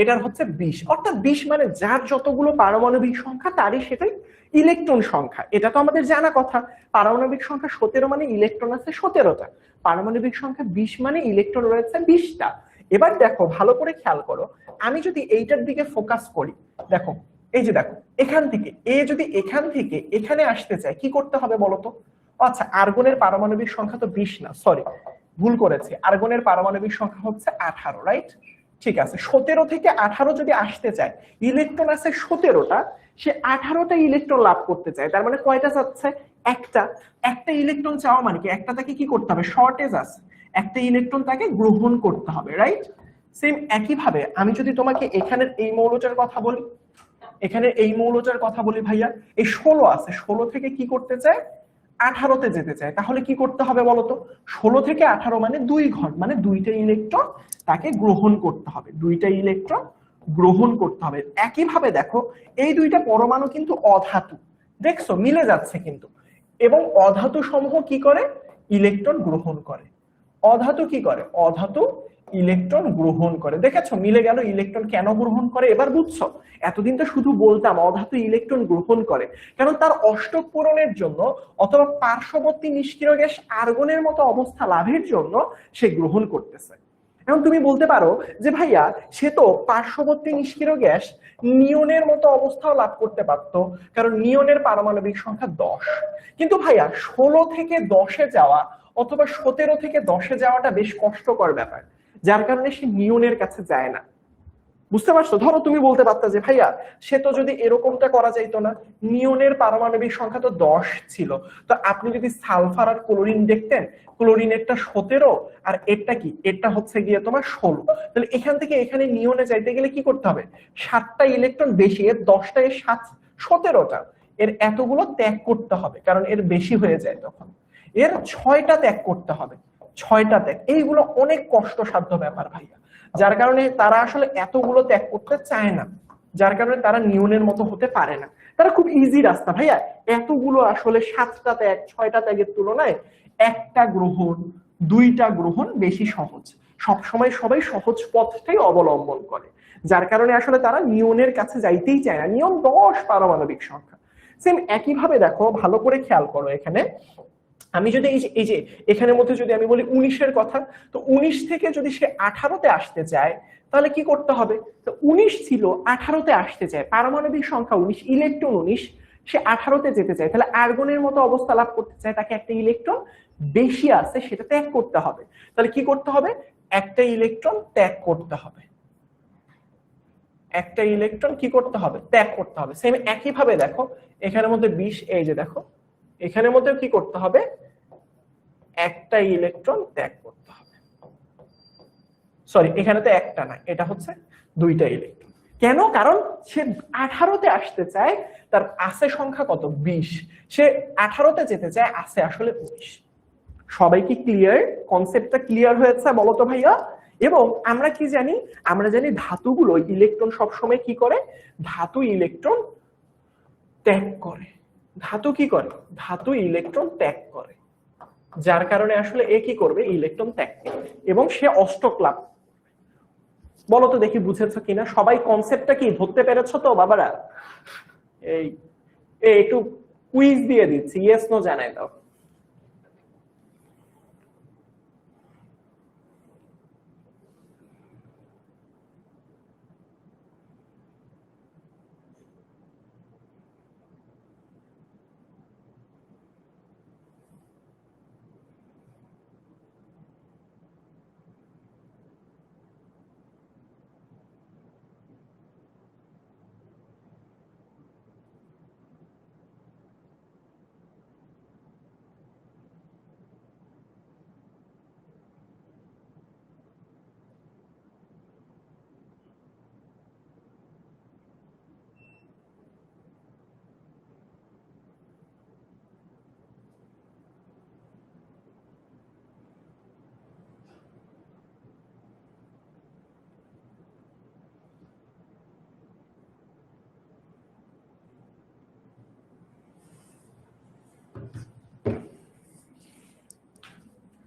এটার হচ্ছে 20। অর্থাৎ 20 মানে যার যতগুলো পারমাণবিক সংখ্যা তারই সেটাই ইলেকট্রন সংখ্যা। এটা তো আমাদের জানা কথা। পারমাণবিক সংখ্যা 17 মানে ইলেকট্রন আছে 17টা, পারমাণবিক সংখ্যা 20 মানে ইলেকট্রন রয়েছে 20টা। এবার দেখো ভালো করে খেয়াল করো, আমি যদি এইটার দিকে ফোকাস করি, দেখো এই যে দেখো এখান থেকে যদি এখান থেকে এখানে আসতে চায় কি করতে হবে বলতো? আচ্ছা, আর্গনের পারমাণবিক সংখ্যা তো 20 না, সরি ভুল করেছি, আর্গনের পারমাণবিক সংখ্যা হচ্ছে 18, রাইট? ঠিক আছে, 17 থেকে 18 যদি আসতে চায়, ইলেকট্রন আছে 17টা, সে 18টা ইলেকট্রন লাভ করতে চায়, তার মানে কয়টা চাচ্ছে? একটা ইলেকট্রন চাওয়া মানে কি, একটা তাকে কি করতে হবে, শর্টেজ আছে, একটা ইলেকট্রন তাকে গ্রহণ করতে হবে, রাইট? সেম একই ভাবে আমি যদি তোমাকে এখানের এই মৌলটার কথা বলি, এখানে এই মৌলটার কথা বলি ভাইয়া, এই 16 আছে, 16 থেকে কি করতে চায়, 18তে যেতে চায়, তাহলে কি করতে হবে বলতো? 16 থেকে 18 মানে 2 ঘর, মানে 2টা ইলেকট্রন তাকে গ্রহণ করতে হবে, 2টা ইলেকট্রন গ্রহণ করতে হবে। একইভাবে দেখো এই 2টা পরমাণু কিন্তু অধাতু, দেখছো মিলে যাচ্ছে কিন্তু, এবং অধাতু সমূহ কি করে, ইলেকট্রন গ্রহণ করে। অধাতু কি করে, অধাতু ইলেকট্রন গ্রহণ করে। দেখেছো মিলে গেল, ইলেকট্রন কেন গ্রহণ করে এবার বুঝছো? এতদিন তো শুধু বলতাম অধাতু ইলেকট্রন গ্রহণ করে, কারণ তার অষ্টক পূরণের জন্য অথবা পার্শ্ববর্তী নিষ্ক্রিয় গ্যাস আর্গনের মতো অবস্থা লাভের জন্য সে গ্রহণ করতেছে। এখন তুমি বলতে পারো যে ভাইয়া সে তো পার্শ্ববর্তী নিষ্ক্রিয় গ্যাস নিয়নের মতো অবস্থাও লাভ করতে পারতো, কারণ নিয়নের পারমাণবিক সংখ্যা 10। কিন্তু ভাইয়া 16 থেকে 10-এ যাওয়া অথবা 17 থেকে 10-এ যাওয়াটা বেশ কষ্টকর ব্যাপার, যার কারণে সে নিয়নের কাছে যায় না। বুঝতে পারছো? ধরো তুমি বলতে পারতা যে ভাইয়া সে তো যদি এরকমটা করা যাইতো না, নিয়নের পারমাণবিক সংখ্যা তো 10 ছিল, তো আপনি যদি সালফার আর ক্লোরিন দেখতেন, ক্লোরিনেরটা 17 আর এরটা কি, এরটা হচ্ছে গিয়ে তোমার 16, তাহলে এখান থেকে এখানে নিয়নে যাইতে গেলে কি করতে হবে, 7টা ইলেকট্রন বেশি, এর 10টা এর 7 17টা, এর এতগুলো ত্যাগ করতে হবে, কারণ এর বেশি হয়ে যায় তখন, এর 6টা ত্যাগ করতে হবে, 6টা ত্যাগ। এইগুলো অনেক কষ্টসাধ্য ব্যাপার ভাইয়া, যার কারণে তারা আসলে এতগুলো ত্যাগ করতে চায় না, যার কারণে তারা নিয়নের মতো হতে পারে না। তারা খুব ইজি রাস্তা ভাইয়া, এতগুলো আসলে 7টা ত্যাগ 6টা ত্যাগের তুলনায় একটা গ্রহণ 2টা গ্রহণ বেশি সহজ। সবসময় সবাই সহজ পথটাই অবলম্বন করে, যার কারণে আসলে তারা নিয়নের কাছে যাইতেই চায় না। নিয়ন 10 পারমাণবিক সংখ্যা। সেম একইভাবে দেখো ভালো করে খেয়াল করো, এখানে আমি যদি এই যে এখানের মধ্যে যদি আমি বলি 19-এর কথা, তো 19 থেকে যদি সে 18-তে আসতে চায় তাহলে কি করতে হবে? তো 19 ছিল 18-তে আসতে চায়, পারমাণবিক সংখ্যা 19, ইলেকট্রন 19, সে 18-তে যেতে চায়, তাহলে আর্গনের মতো অবস্থা লাভ করতে চায়, তাকে একটা ইলেকট্রন বেশি আছে সেটা ত্যাগ করতে হবে। তাহলে কি করতে হবে? একটা ইলেকট্রন ত্যাগ করতে হবে, একটা ইলেকট্রন কি করতে হবে? ত্যাগ করতে হবে। সেম একইভাবে দেখো এখানের মধ্যে 20, এই যে দেখো এখানের মধ্যে কি করতে হবে? একটা ইলেকট্রন ত্যাগ করতে হবে। সরি, এখানে তো একটা না, এটা হচ্ছে 2টা ইলেকট্রন। কেন? কারণ সে 18-তে আসতে চায়, তার আছে সংখ্যা কত? 20, সে 18-তে যেতে চায়, আছে আসলে 19। সবাই কি ক্লিয়ার? কনসেপ্টটা ক্লিয়ার হয়েছে বলো তো ভাইয়া? এবং আমরা কি জানি? আমরা জানি ধাতুগুলো ইলেকট্রন সবসময় কি করে? ধাতু ইলেকট্রন ত্যাগ করে। ধাতু কি করে? ধাতু ইলেকট্রন ত্যাগ করে, যার কারণে আসলে এ কি করবে? ইলেকট্রন ত্যাগ করবে এবং সে অষ্টক লাভ। বলো তো দেখি বুঝেছো কিনা? সবাই কনসেপ্টটা কি ধরতে পেরেছো তো বাবারা? এই একটু কুইজ দিয়ে দিচ্ছি, ইয়েস নো জানাই দাও।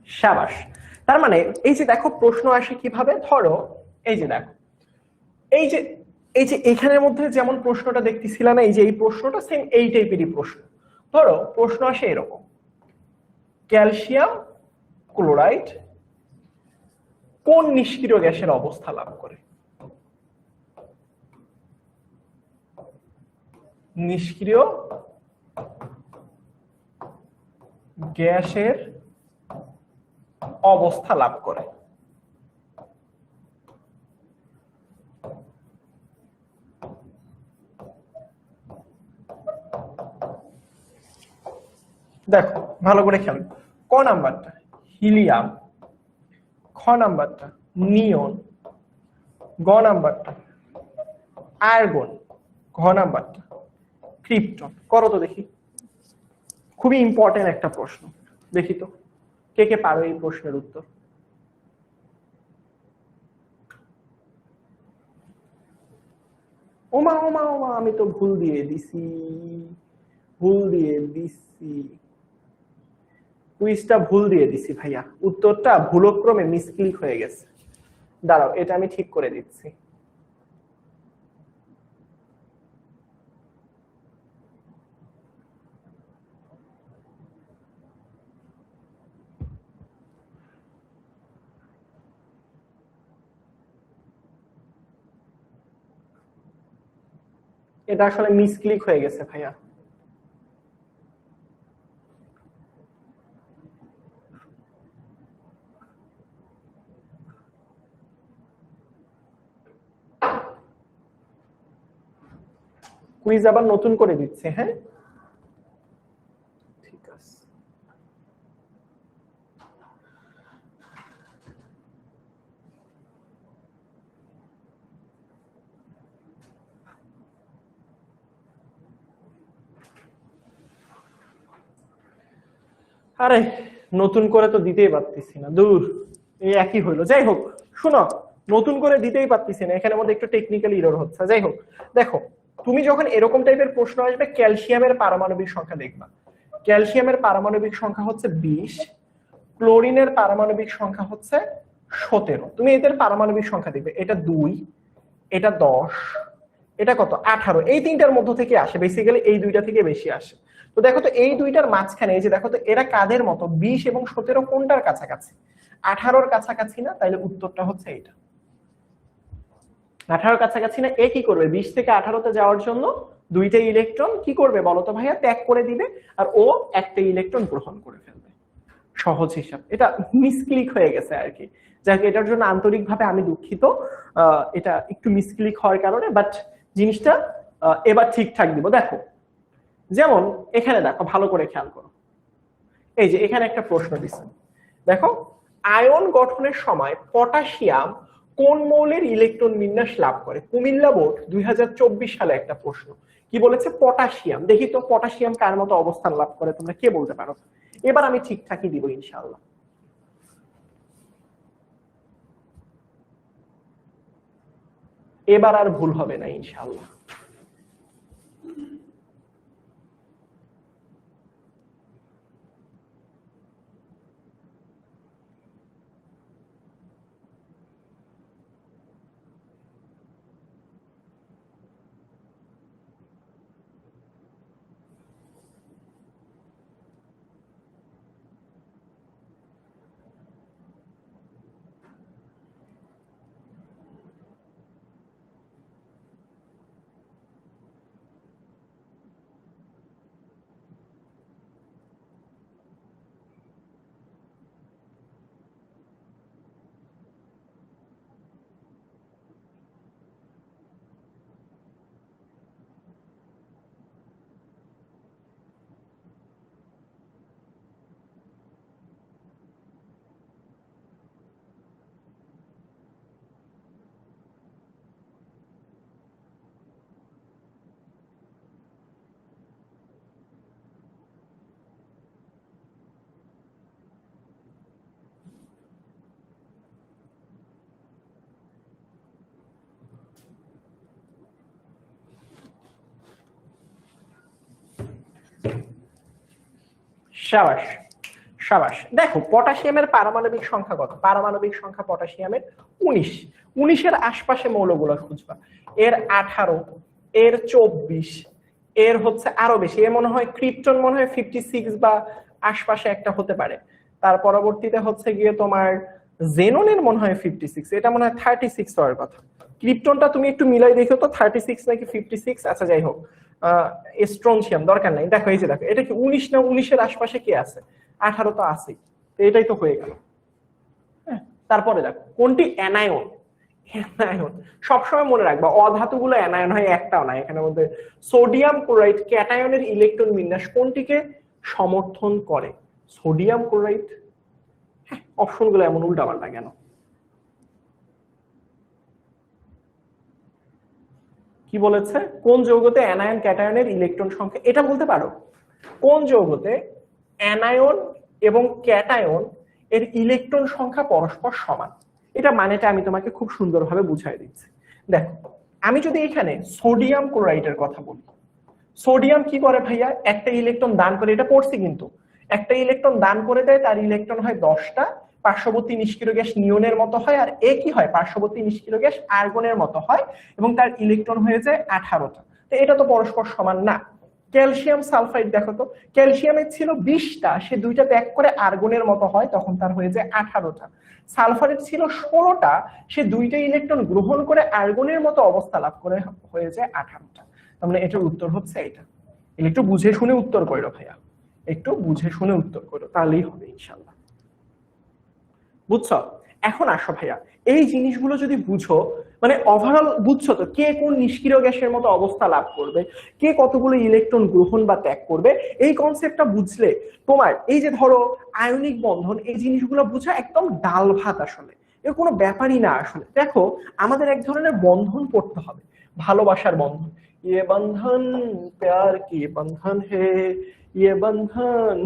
শাবাশ। তার মানে এই যে দেখো প্রশ্ন আসে কিভাবে, ধরো এই যে দেখো, এই যে এখানের মধ্যে যেমন প্রশ্নটা দেখতেছিলাম, এই যে এই প্রশ্নটা সেম এই টাইপেরই প্রশ্ন। ধরো প্রশ্ন আসে এরকম, ক্যালসিয়াম ক্লোরাইড কোন নিষ্ক্রিয় গ্যাসের অবস্থা লাভ করে? নিষ্ক্রিয় গ্যাসের অবস্থা লাভ করে। দেখো ভালো করে খেয়াল, ক নাম্বারটা হিলিয়াম, খ নাম্বারটা নিয়ন, গ নাম্বারটা আর্গন, ঘ নাম্বারটা ক্রিপ্টন। করো তো দেখি, খুবই ইম্পর্টেন্ট একটা প্রশ্ন। দেখি তো কে কে পারো এই প্রশ্নের উত্তর। ওমা ওমা ওমা, আমি তো ভুল দিয়ে দিছি, কুইজটা ভুল দিয়ে দিছি ভাইয়া, উত্তরটা ভুলক্রমে মিসক্লিক হয়ে গেছে। দাঁড়াও এটা আমি ঠিক করে দিচ্ছি। এটা আসলে মিসক্লিক হয়ে গেছে ভাইয়া। কুইজ আবার নতুন করে দিচ্ছে, হ্যাঁ ঠিক আছে। আরে নতুন করে তো দিতেই পারতেছি না, দূর, এই একই হইলো। যাই হোক শুনো, নতুন করে দিতেই পারতেছি না, এখানের মধ্যে একটু টেকনিক্যাল এরর হচ্ছে। যাই হোক দেখো, তুমি যখন এরকম টাইপের প্রশ্ন আসবে, ক্যালসিয়ামের পারমাণবিক সংখ্যা দেখবা। ক্যালসিয়ামের পারমাণবিক সংখ্যা হচ্ছে 20, ক্লোরিনের পারমাণবিক সংখ্যা হচ্ছে 17। তুমি এদের পারমাণবিক সংখ্যা দেখবে, এটা 2, এটা 10, এটা কত 18, এই তিনটার মধ্য থেকে আসে, বেসিক্যালি এই দুইটা থেকে বেশি আসে। তো দেখো তো এই দুইটার মাঝখানে এই যে দেখো তো এরা কাদের মতো, 20 এবং 17 কোনটার কাছাকাছি? 18-র কাছাকাছি না? তাইলে উত্তরটা হচ্ছে এটা, 18-র কাছাকাছি না? এ কি করবে? 20 থেকে 18-তে যাওয়ার জন্য দুইটা ইলেকট্রন কি করবে বলতো ভাইয়া? ত্যাগ করে দিবে, আর ও একটা ইলেকট্রন গ্রহণ করে ফেলবে। সহজ হিসাব, এটা মিসক্লিক হয়ে গেছে আর কি। যাক এটার জন্য আন্তরিকভাবে আমি দুঃখিত, এটা একটু মিসক্লিক হওয়ার কারণে, বাট জিনিসটা এবার ঠিকঠাক দিব। দেখো যেমন এখানে দেখো, ভালো করে খেয়াল করো, এই যে এখানে একটা প্রশ্ন দিচ্ছে, দেখো আয়ন গঠনের সময় পটাশিয়াম কোন মৌলের ইলেকট্রন বিন্যাস লাভ করে? কুমিল্লা বোর্ড 2024 সালে একটা প্রশ্ন, কি বলেছে? পটাশিয়াম। দেখি তো পটাশিয়াম কার মতো অবস্থান লাভ করে, তোমরা কে বলতে পারো? এবার আমি ঠিকঠাকই দিব ইনশাআল্লাহ। এবার আর ভুল হবে না ইনশাআল্লাহ। সাবাস সাবাস। দেখো পটাশিয়ামের পারমাণবিক সংখ্যা কত? পারমাণবিক সংখ্যা পটাশিয়ামের 19। 19-এর আশপাশে মৌলগুলো খুঁজবা। এর 18, এর 24, এর হচ্ছে আরো বেশি। এর মনে হয় ক্রিপ্টন মনে হয় 56 বা আশপাশে একটা হতে পারে। তার পরবর্তীতে হচ্ছে গিয়ে তোমার জেননের মনে হয় 56, এটা মনে হয় 36 হওয়ার কথা। ক্রিপ্টনটা তুমি একটু মিলাই দেখো তো 36 নাকি 56। আচ্ছা যাই হোক, স্ট্রনশিয়াম দরকার নাই। দেখো এই যে দেখো, এটা কি 19 না? 19-এর আশপাশে কি আছে? 18 তো আছে, তো এটাই তো হয়ে গেল। হ্যাঁ, তারপরে দেখো কোনটি অ্যানায়ন। অ্যানায়ন সবসময় মনে রাখবা, অধাতুগুলো অ্যানায়ন হয় একটাও না। এখানে মধ্যে সোডিয়াম ক্লোরাইড ক্যাটায়নের ইলেকট্রন বিন্যাস কোনটিকে সমর্থন করে? Sodium chloride. হ্যাঁ, অপশনগুলো এমন উল্টাপাল্টা কেন? কি বলেছে? কোন যৌগতে অ্যানায়ন ক্যাটায়নের ইলেকট্রন সংখ্যা, এটা বলতে পারো। কোন যৌগতে অ্যানায়ন এবং ক্যাটায়ন এর ইলেকট্রন সংখ্যা পরস্পর সমান? এটা মানেটা আমি তোমাকে খুব সুন্দরভাবে বুঝাই দিচ্ছি। দেখো, আমি যদি এখানে সোডিয়াম ক্লোরাইডের কথা বলি, সোডিয়াম কি করে ভাইয়া? একটা ইলেকট্রন দান করে, এটা পড়ছি কিন্তু, একটা ইলেকট্রন দান করে দেয়, তার ইলেকট্রন হয় 10টা, পার্শ্ববর্তী নিষ্ক্রিয় গ্যাস নিয়নের মতো হয়, আর এ কি হয়? পার্শ্ববর্তী নিষ্ক্রিয় গ্যাস আর্গনের মতো হয়, এবং তার ইলেকট্রন হয়ে যায় 18টা। তো এটা তো পরস্পর সমান না। ক্যালসিয়াম সালফাইড দেখো তো, ক্যালসিয়ামের ছিল 20টা, সে 2টা ত্যাগ করে আর্গনের মতো হয়, তখন তার হয়ে যায় 18টা। সালফারের ছিল 16টা, সে 2টা ইলেকট্রন গ্রহণ করে আর্গনের মতো অবস্থা লাভ করে হয়ে যায় 18টা। তার মানে এটার উত্তর হচ্ছে এটা। একটু বুঝে শুনে উত্তর করো ভাইয়া, একটু বুঝে শুনে উত্তর করো, তাহলেই হবে ইনশাল্লাহ। বুঝছো? এখন আসো ভাইয়া, এই জিনিসগুলো যদি বুঝো, মানে ওভারঅল বুঝছো তো কে কোন নিষ্ক্রিয় গ্যাসের মতো অবস্থা লাভ করবে, কে কতগুলো ইলেকট্রন গ্রহণ বা ত্যাগ করবে, এই কনসেপ্টটা বুঝলে তোমার এই যে ধরো আয়নিক বন্ধন, এই জিনিসগুলো বোঝা একদম ডাল ভাত আসলে, এর কোনো ব্যাপারই না আসলে। দেখো, আমাদের এক ধরনের বন্ধন পড়তে হবে, ভালোবাসার বন্ধন। ইয়ে বন্ধন প্যার কি বন্ধন হে, ইয়ে বন্ধন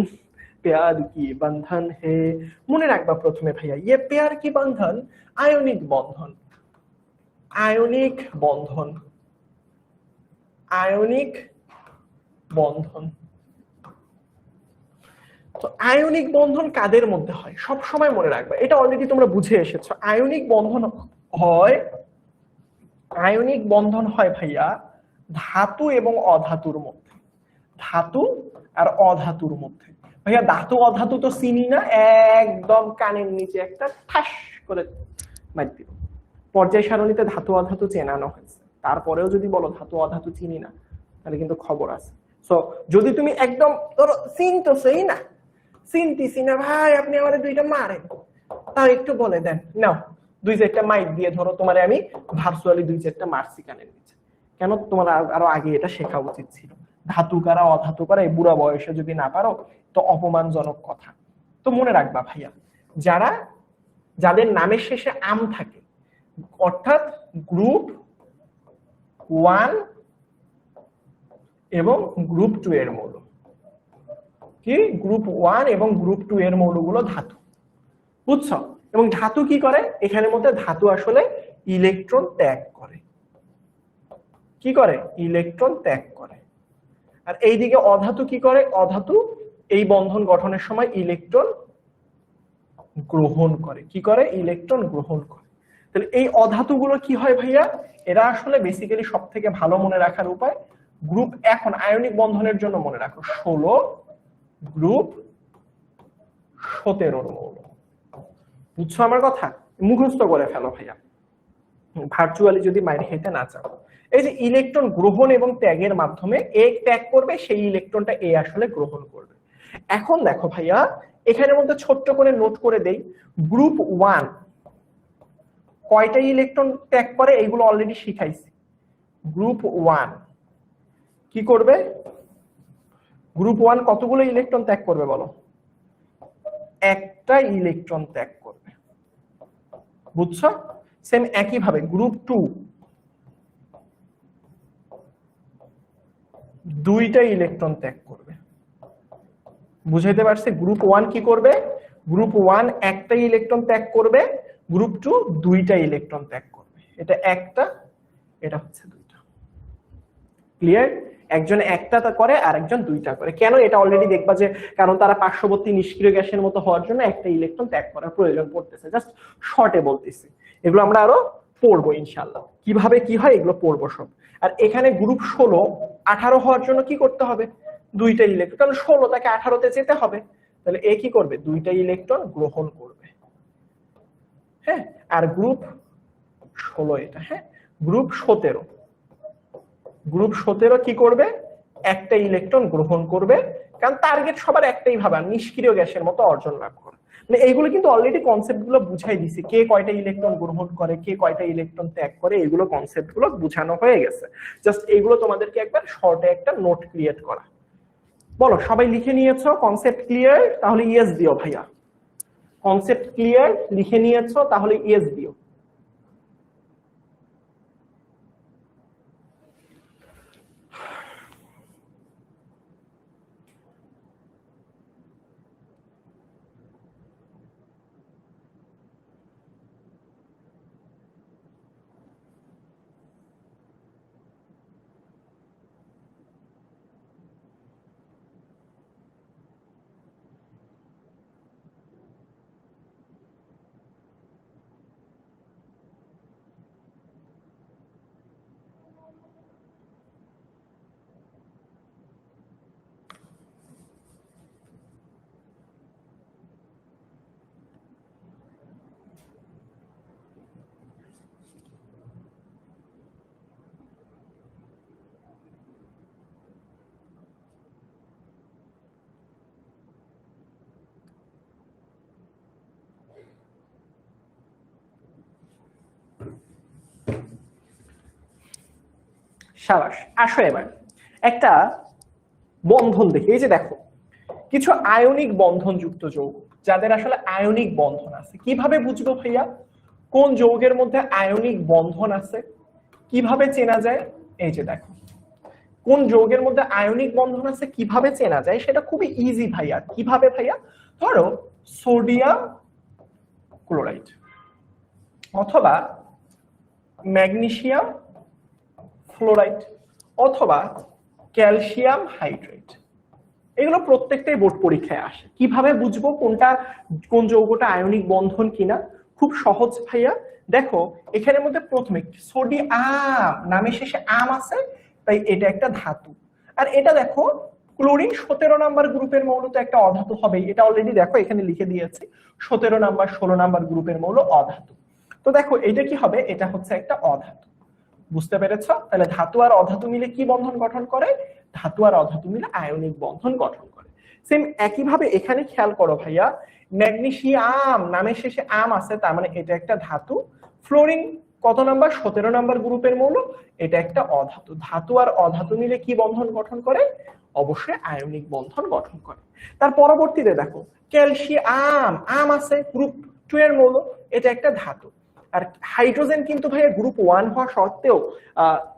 प्यार की बंधन है। মনে রাখবা প্রথমে ভাইয়া, ইয়ে প্যার কি বন্ধন আয়নিক বন্ধন, আয়নিক বন্ধন, আয়নিক বন্ধন। তো আয়নিক বন্ধন কাদের মধ্যে হয় সব সময় মনে রাখবা, এটা অলরেডি তোমরা বুঝে এসেছো। আয়নিক বন্ধন হয়, আয়নিক বন্ধন হয় ভাইয়া ধাতু এবং অধাতুর মধ্যে, ধাতু আর অধাতুর মধ্যে। ভাইয়া ধাতু অধাতু তো চিনি না, একদম কানের নিচে একটা ঠাস করে মার দিব। পর্যায় সারণীতে ধাতু অধাতু চেনানো হয়েছে, তারপরেও যদি বলো ধাতু অধাতু চিনি না, তাহলে কিন্তু খবর আছে। সো যদি তুমি একদম ধরো চিনতেছই না, চিনতেছি না ভাই, আপনি আমাদের দুইটা মারেন, তাও একটু বলে দেন, নাও 2-4টা মাইক দিয়ে ধরো তোমার আমি ভার্চুয়ালি 2-4টা মারছি কানের নিচে। কেন? তোমার আরো আগে এটা শেখা উচিত ছিল। ধাতু কারা অধাতু কারা এই বুড়া বয়সে যদি না পারো, তো অপমানজনক কথা। তো মনে রাখবা ভাইয়া, যারা যাদের নামের শেষে আম থাকে, অর্থাৎ গ্রুপ 1 এবং গ্রুপ 2 এর মৌল, কি গ্রুপ 1 এবং গ্রুপ 2 এর মৌলগুলো ধাতু, বুঝছো? এবং ধাতু কি করে, এখানের মধ্যে ধাতু আসলে ইলেকট্রন ত্যাগ করে। কি করে? ইলেকট্রন ত্যাগ করে। আর এইদিকে অধাতু কি করে? অধাতু এই বন্ধন গঠনের সময় ইলেকট্রন গ্রহণ করে। কি করে? ইলেকট্রন গ্রহণ করে। তাহলে এই অধাতুগুলো কি হয় ভাইয়া? এরা আসলে বেসিক্যালি সব থেকে ভালো মনে রাখার উপায় গ্রুপ, এখন আয়নিক বন্ধনের জন্য মনে রাখো 16 গ্রুপ 17 মৌল। বুঝছো আমার কথা? মুখস্থ করে ফেলো ভাইয়া, ভার্চুয়ালি যদি মাইন্ড খেতে না চাও। এই যে ইলেকট্রন গ্রহণ এবং ত্যাগের মাধ্যমে এ ত্যাগ করবে, সেই ইলেকট্রনটা এ আসলে গ্রহণ করবে। এখন দেখো ভাইয়া, এখানের মধ্যে ছোট্ট করে নোট করে দেই, গ্রুপ 1 কয়টা ইলেকট্রন ত্যাগ করে এইগুলো অলরেডি শিখাইছি। গ্রুপ 1 কি করবে? গ্রুপ 1 কতগুলো ইলেকট্রন ত্যাগ করবে বলো? একটা ইলেকট্রন ত্যাগ করবে। বুঝছো? সেম একই ভাবে গ্রুপ 2 দুইটা ইলেকট্রন ত্যাগ করবে। বুঝাইতে পারছি? গ্রুপ 1 কি করবে? গ্রুপ 1 একটা ইলেকট্রন ত্যাগ করবে, গ্রুপ 2 দুইটা ইলেকট্রন ত্যাগ করবে। এটা একটা, এটা হচ্ছে দুইটা। ক্লিয়ার? একজন একটা করে আর একজন দুইটা করে। কেন? এটা অলরেডি দেখবা যে কারণ তারা পার্শ্ববর্তী নিষ্ক্রিয় গ্যাসের মতো হওয়ার জন্য একটা ইলেকট্রন ত্যাগ করার প্রয়োজন পড়তেছে। জাস্ট শর্টে বলতেছি, এগুলো আমরা আরো পড়বো ইনশাআল্লাহ, কিভাবে কি হয় এগুলো পড়বো সব। আর এখানে গ্রুপ 16 18 হওয়ার জন্য কি করতে হবে? দুইটা ইলেকট্রন, কারণ 16 তাকে 18তে যেতে হবে। তাহলে এ কি করবে? দুইটা ইলেকট্রন গ্রহণ করবে। হ্যাঁ, আর গ্রুপ 16 এটা, হ্যাঁ, গ্রুপ 17 কি করবে? একটা ইলেকট্রন গ্রহণ করবে, কারণ টার্গেট সবার একটাই ভাবে, নিষ্ক্রিয় গ্যাসের মতো অর্জন লাভ করে। মানে এইগুলো কিন্তু অলরেডি কনসেপ্ট গুলো বুঝাই দিছি, কে কয়টা ইলেকট্রন গ্রহণ করে, কে কয়টা ইলেকট্রন ত্যাগ করে, এগুলো কনসেপ্ট গুলো বুঝানো হয়ে গেছে। জাস্ট এইগুলো তোমাদেরকে একবার শর্টে একটা নোট ক্রিয়েট করা। বলো, সবাই লিখে নিয়েছো? Concept clear? তাহলে ইয়েস দিও ভাইয়া। কনসেপ্ট ক্লিয়ার লিখে নিয়েছো? তাহলে ইয়েস দিও। সাবাস। আসো এবার একটা বন্ধন দেখি। এই যে দেখো, কিছু আয়নিক বন্ধন যুক্ত যৌগ, যাদের আসলে আয়নিক বন্ধন আছে। কিভাবে বুঝবো ভাইয়া কোন যৌগের মধ্যে আয়নিক বন্ধন আছে? কিভাবে চেনা যায়? এই যে দেখো, কোন যৌগের মধ্যে আয়নিক বন্ধন আছে কিভাবে চেনা যায়? সেটা খুবই ইজি ভাইয়া। কিভাবে ভাইয়া? ধরো সোডিয়াম ক্লোরাইড অথবা ম্যাগনেসিয়াম ফ্লোরাইড অথবা ক্যালসিয়াম হাইড্রেট, এগুলো প্রত্যেকটাই বোর্ড পরীক্ষায় আসে। কিভাবে বুঝবো কোনটা, কোন যৌগটা আয়নিক বন্ধন কিনা? খুব সহজ ভাইয়া। দেখো এখানের মধ্যে প্রথমে সোডিয়াম, নামের শেষে আম আছে, তাই এটা একটা ধাতু। আর এটা দেখো ক্লোরিন 17 নাম্বার গ্রুপের মৌল, তো একটা অধাতু হবেই। এটা অলরেডি দেখো এখানে লিখে দিয়েছে, 17 নাম্বার 16 নাম্বার গ্রুপের মৌল অধাতু। তো দেখো এটা কি হবে? এটা হচ্ছে একটা অধাতু। বুঝতে পেরেছ? তাহলে ধাতু আর অধাতু মিলে কি বন্ধন গঠন করে? ধাতু আর অধাতু মিলে আয়নিক বন্ধন গঠন করে। সেম একইভাবে এখানে খেয়াল করো ভাইয়া, ম্যাগনেসিয়াম, নামের শেষে আম আছে, তার মানে এটা একটা ধাতু। ফ্লোরিন কত নাম্বার? 17 নাম্বার গ্রুপের মৌল, এটা একটা অধাতু। ধাতু আর অধাতু মিলে কি বন্ধন গঠন করে? অবশ্যই আয়নিক বন্ধন গঠন করে। তার পরবর্তীতে দেখো ক্যালসিয়াম, আম আছে, গ্রুপ 2 এর মৌল, এটা একটা ধাতু। আর হাইড্রোজেন কিন্তু ভাইয়া গ্রুপ 1 হওয়া সত্ত্বেও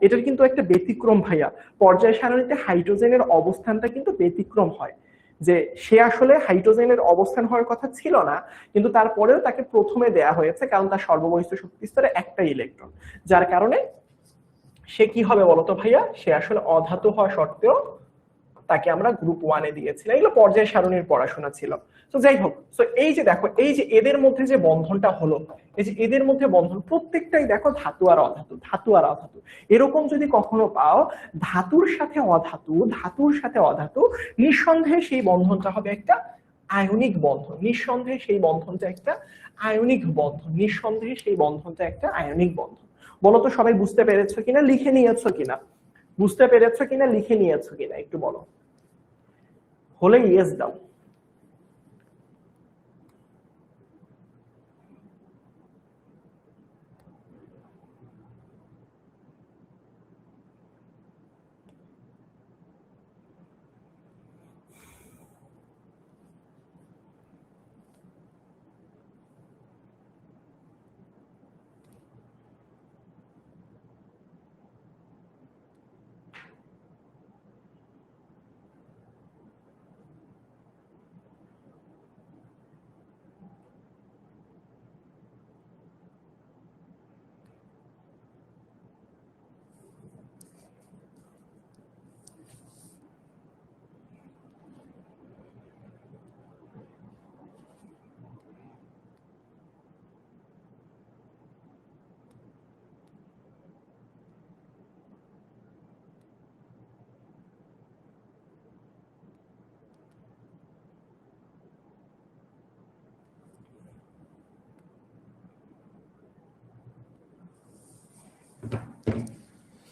এটার কিন্তু একটা ব্যতিক্রম ভাইয়া। পর্যায় সারণীতে হাইড্রোজেনের অবস্থানটা কিন্তু ব্যতিক্রম হয়। যে সে আসলে হাইড্রোজেনের অবস্থান হওয়ার কথা ছিল না, কিন্তু তারপরেও তাকে প্রথমে দেয়া হয়েছে কারণ তার সর্ববহিষ্ঠ শক্তি স্তরে একটা ইলেকট্রন, যার কারণে সে কি হবে বলতো ভাইয়া, সে আসলে অধাতু হওয়া সত্ত্বেও তাকে আমরা গ্রুপ 1-এ দিয়েছিলাম। এগুলো পর্যায় সারণীর পড়াশোনা ছিল। তো যাই হোক, তো এই যে দেখো, এই যে এদের মধ্যে যে বন্ধনটা হলো, এই যে এদের মধ্যে বন্ধন প্রত্যেকটাই দেখো ধাতু আর অধাতু, ধাতু আর অধাতু। এরকম যদি কখনো পাও ধাতুর সাথে অধাতু, ধাতুর সাথে অধাতু, নিঃসন্দেহে সেই বন্ধনটা হবে একটা আয়নিক বন্ধন, নিঃসন্দেহে সেই বন্ধনটা একটা আয়নিক বন্ধন, নিঃসন্দেহে সেই বন্ধনটা একটা আয়নিক বন্ধন। বলো তো সবাই বুঝতে পেরেছো কিনা, লিখে নিয়েছো কিনা? বুঝতে পেরেছো কিনা, লিখে নিয়েছো কিনা একটু বলো, হলে ইয়েস দাও।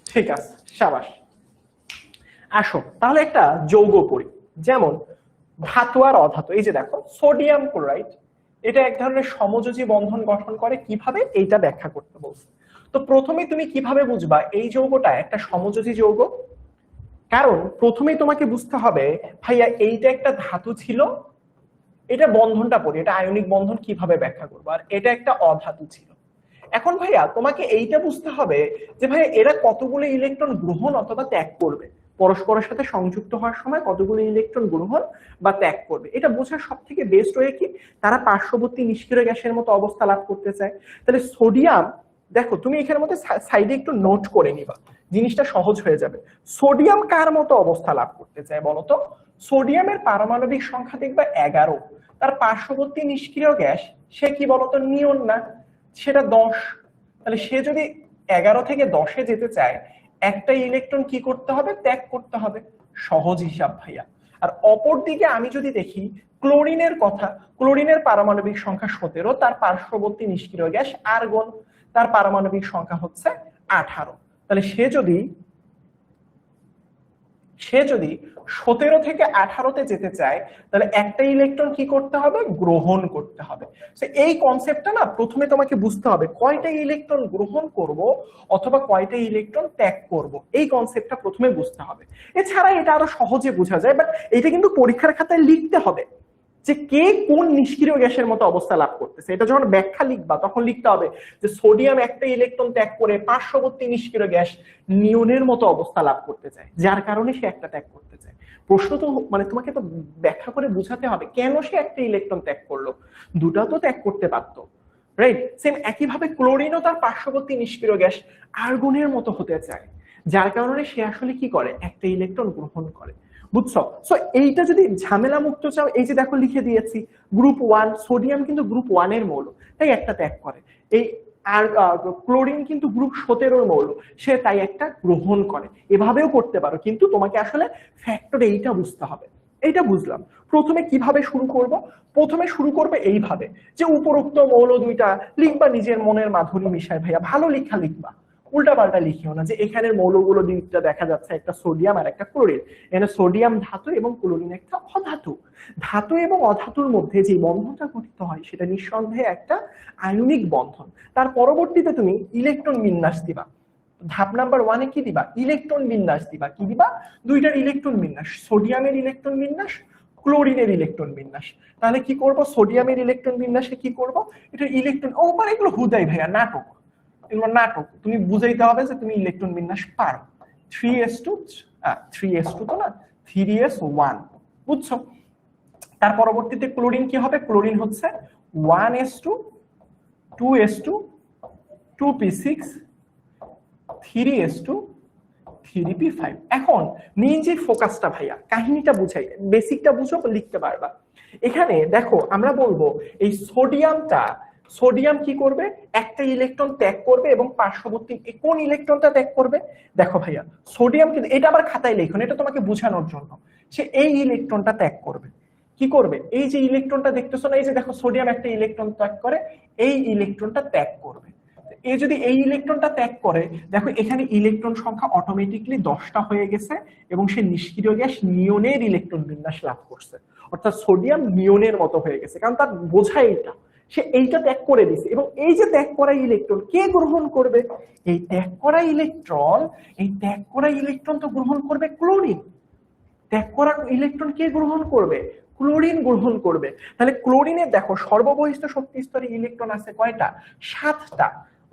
ঠিক আছে, সাবাস। আসো তাহলে একটা যৌগ পড়ি, যেমন ধাতু আর অধাতু। এই যে দেখো সোডিয়াম ক্লোরাইড, এটা এক ধরনের সমযোজী বন্ধন গঠন করে, কিভাবে এইটা ব্যাখ্যা করতে বলছে। তো প্রথমে তুমি কিভাবে বুঝবা এই যৌগটা একটা সমযোজী যৌগ? কারণ প্রথমেই তোমাকে বুঝতে হবে ভাইয়া এইটা একটা ধাতু ছিল, এটা বন্ধনটা পড়ি, এটা আয়নিক বন্ধন কিভাবে ব্যাখ্যা করবো, আর এটা একটা অধাতু ছিল। এখন ভাইয়া তোমাকে এইটা বুঝতে হবে যে ভাইয়া এরা কতগুলো ইলেকট্রন গ্রহণ অথবা ত্যাগ করবে, পরস্পরের সাথে সংযুক্ত হওয়ার সময় কতগুলো ইলেকট্রন গ্রহণ বা ত্যাগ করবে। এটা বোঝার সব থেকে বেস্ট ওয়ে কি, তারা পার্শ্ববর্তী নিষ্ক্রিয় গ্যাসের মতো অবস্থা লাভ করতে চায়। তাহলে সোডিয়াম, দেখো তুমি এখানের মধ্যে সাইডে একটু নোট করে নিবা, জিনিসটা সহজ হয়ে যাবে। সোডিয়াম কার মতো অবস্থা লাভ করতে চায় বলতো? সোডিয়ামের পারমাণবিক সংখ্যা দেখবা 11, তার পার্শ্ববর্তী নিষ্ক্রিয় গ্যাস সে কি বলতো, নিয়ন না, সেটা 10। তাহলে সে যদি 11 থেকে 10-এ যেতে চায়, একটা ইলেকট্রন কি করতে হবে, ত্যাগ করতে হবে। সহজ হিসাব ভাইয়া। আর অপর দিকে আমি যদি দেখি ক্লোরিনের কথা, ক্লোরিনের পারমাণবিক সংখ্যা 17, তার পার্শ্ববর্তী নিষ্ক্রিয় গ্যাস আর্গন, তার পারমাণবিক সংখ্যা হচ্ছে 18। তাহলে সে যদি 17 থেকে 18-তে যেতে চায়, তাহলে একটা ইলেকট্রন কি করতে হবে, গ্রহণ করতে হবে। এই কনসেপ্টটা না প্রথমে তোমাকে বুঝতে হবে, কয়টা ইলেকট্রন গ্রহণ করব অথবা কয়টা ইলেকট্রন ত্যাগ করব, এই কনসেপ্টটা প্রথমে বুঝতে হবে। এছাড়া এটা আরো সহজে বোঝা যায়, বাট এটা কিন্তু পরীক্ষার খাতায় লিখতে হবে যে কে কোন নিষ্ক্রিয় গ্যাসের মতো অবস্থা লাভ করতেছে। এটা যখন ব্যাখ্যা লিখবা তখন লিখতে হবে যে সোডিয়াম একটা ইলেকট্রন ত্যাগ করে পার্শ্ববর্তী নিষ্ক্রিয় গ্যাস নিয়নের মতো অবস্থা লাভ করতে চায়, যার কারণে সে একটা ত্যাগ করতে চায়। প্রশ্ন তো মানে তোমাকে তো ব্যাখ্যা করে বোঝাতে হবে কেন সে একটা ইলেকট্রন ত্যাগ করলো, দুটা তো ত্যাগ করতে পারতো, রাইট? সেম একইভাবে ক্লোরিনও তার পার্শ্ববর্তী নিষ্ক্রিয় গ্যাস আর্গনের মতো হতে চায়, যার কারণে সে আসলে কি করে, একটা ইলেকট্রন গ্রহণ করে। বুঝছো? সো এইটা যদি ঝামেলা মুক্ত চাও, এই যে দেখো লিখে দিয়েছি গ্রুপ 1, সোডিয়াম কিন্তু গ্রুপ 1-এর মৌল, তাই একটা ত্যাগ করে। এই আর ক্লোরিন কিন্তু গ্রুপ 17-র মৌল, সে তাই একটা গ্রহণ করে। এভাবেও করতে পারো, কিন্তু তোমাকে আসলে ফ্যাক্টর এইটা বুঝতে হবে। এইটা বুঝলাম। প্রথমে কিভাবে শুরু করব? প্রথমে শুরু করবে এইভাবে যে উপরোক্ত মৌল দুইটা লিখবা নিজের মনের মাধুরী মিশায়, ভাইয়া ভালো লেখা লিখবা, উল্টাপাল্টা লিখিও না যে এখানের মৌলগুলো দুইটা দেখা যাচ্ছে, একটা সোডিয়াম আর একটা ক্লোরিন। এখানে সোডিয়াম ধাতু এবং ক্লোরিন একটা অধাতু। ধাতু এবং অধাতুর মধ্যে যে বন্ধনটা গঠিত হয় সেটা নিঃসন্দেহে একটা আয়নিক বন্ধন। তার পরবর্তীতে তুমি ইলেকট্রন বিন্যাস দিবা। ধাপ নাম্বার 1-এ কি দিবা, ইলেকট্রন বিন্যাস দিবা। কি দিবা, দুইটার ইলেকট্রন বিন্যাস, সোডিয়ামের ইলেকট্রন বিন্যাস, ক্লোরিনের ইলেকট্রন বিন্যাস। তাহলে কি করব, সোডিয়ামের ইলেকট্রন বিন্যাসে কি করব, এটা ইলেকট্রন, ও মানে এগুলো হুদাই ভাইয়া নাটক, এগুলো নাটক। তুমি বুঝাইতে হবে যে তুমি ইলেকট্রন বিন্যাস পারো। 3s2 3s2 তো না, 3s1, বুঝছো? তার পরবর্তীতে ক্লোরিন কি হবে? ক্লোরিন হচ্ছে 1s2 2s2 2p6 3s2 3p5। এখন মেইন যে ফোকাসটা ভাইয়া, কাহিনীটা বুঝাই, বেসিকটা বুঝো, লিখতে পারবা। এখানে দেখো আমরা বলবো এই সোডিয়াম কি করবে? একটা ইলেকট্রন ত্যাগ করবে এবং পার্শ্ববর্তী কোন ইলেকট্রনটা ত্যাগ করবে? দেখো ভাইয়া সোডিয়াম কিন্তু, এটা আবার খাতায় লিখুন, এটা তোমাকে বোঝানোর জন্য। সে এই ইলেকট্রনটা ত্যাগ করবে। কি করবে? এই যে ইলেকট্রনটা দেখতেছো না, এই যে দেখো সোডিয়াম একটা ইলেকট্রন ত্যাগ করে, এই ইলেকট্রনটা ত্যাগ করবে। এই যদি এই ইলেকট্রনটা ত্যাগ করে, দেখো এখানে ইলেকট্রন সংখ্যা অটোমেটিকলি 10টা হয়ে গেছে এবং সে নিষ্ক্রিয় গ্যাস নিয়নের ইলেকট্রন বিন্যাস লাভ করছে। অর্থাৎ সোডিয়াম নিয়নের মতো হয়ে গেছে, কারণ তার বোঝায় এটা, সে এইটা ত্যাগ করে দিছে। এবং এই যে ত্যাগ করা ইলেকট্রন কে গ্রহণ করবে? এই ত্যাগ করা ইলেকট্রন তো গ্রহণ করবে ক্লোরিন। ত্যাগ করা ইলেকট্রন কে গ্রহণ করবে? ক্লোরিন গ্রহণ করবে। তাহলে ক্লোরিনের দেখো সর্ববহিষ্ঠ শক্তি স্তরে ইলেকট্রন আছে কয়টা? 7টা।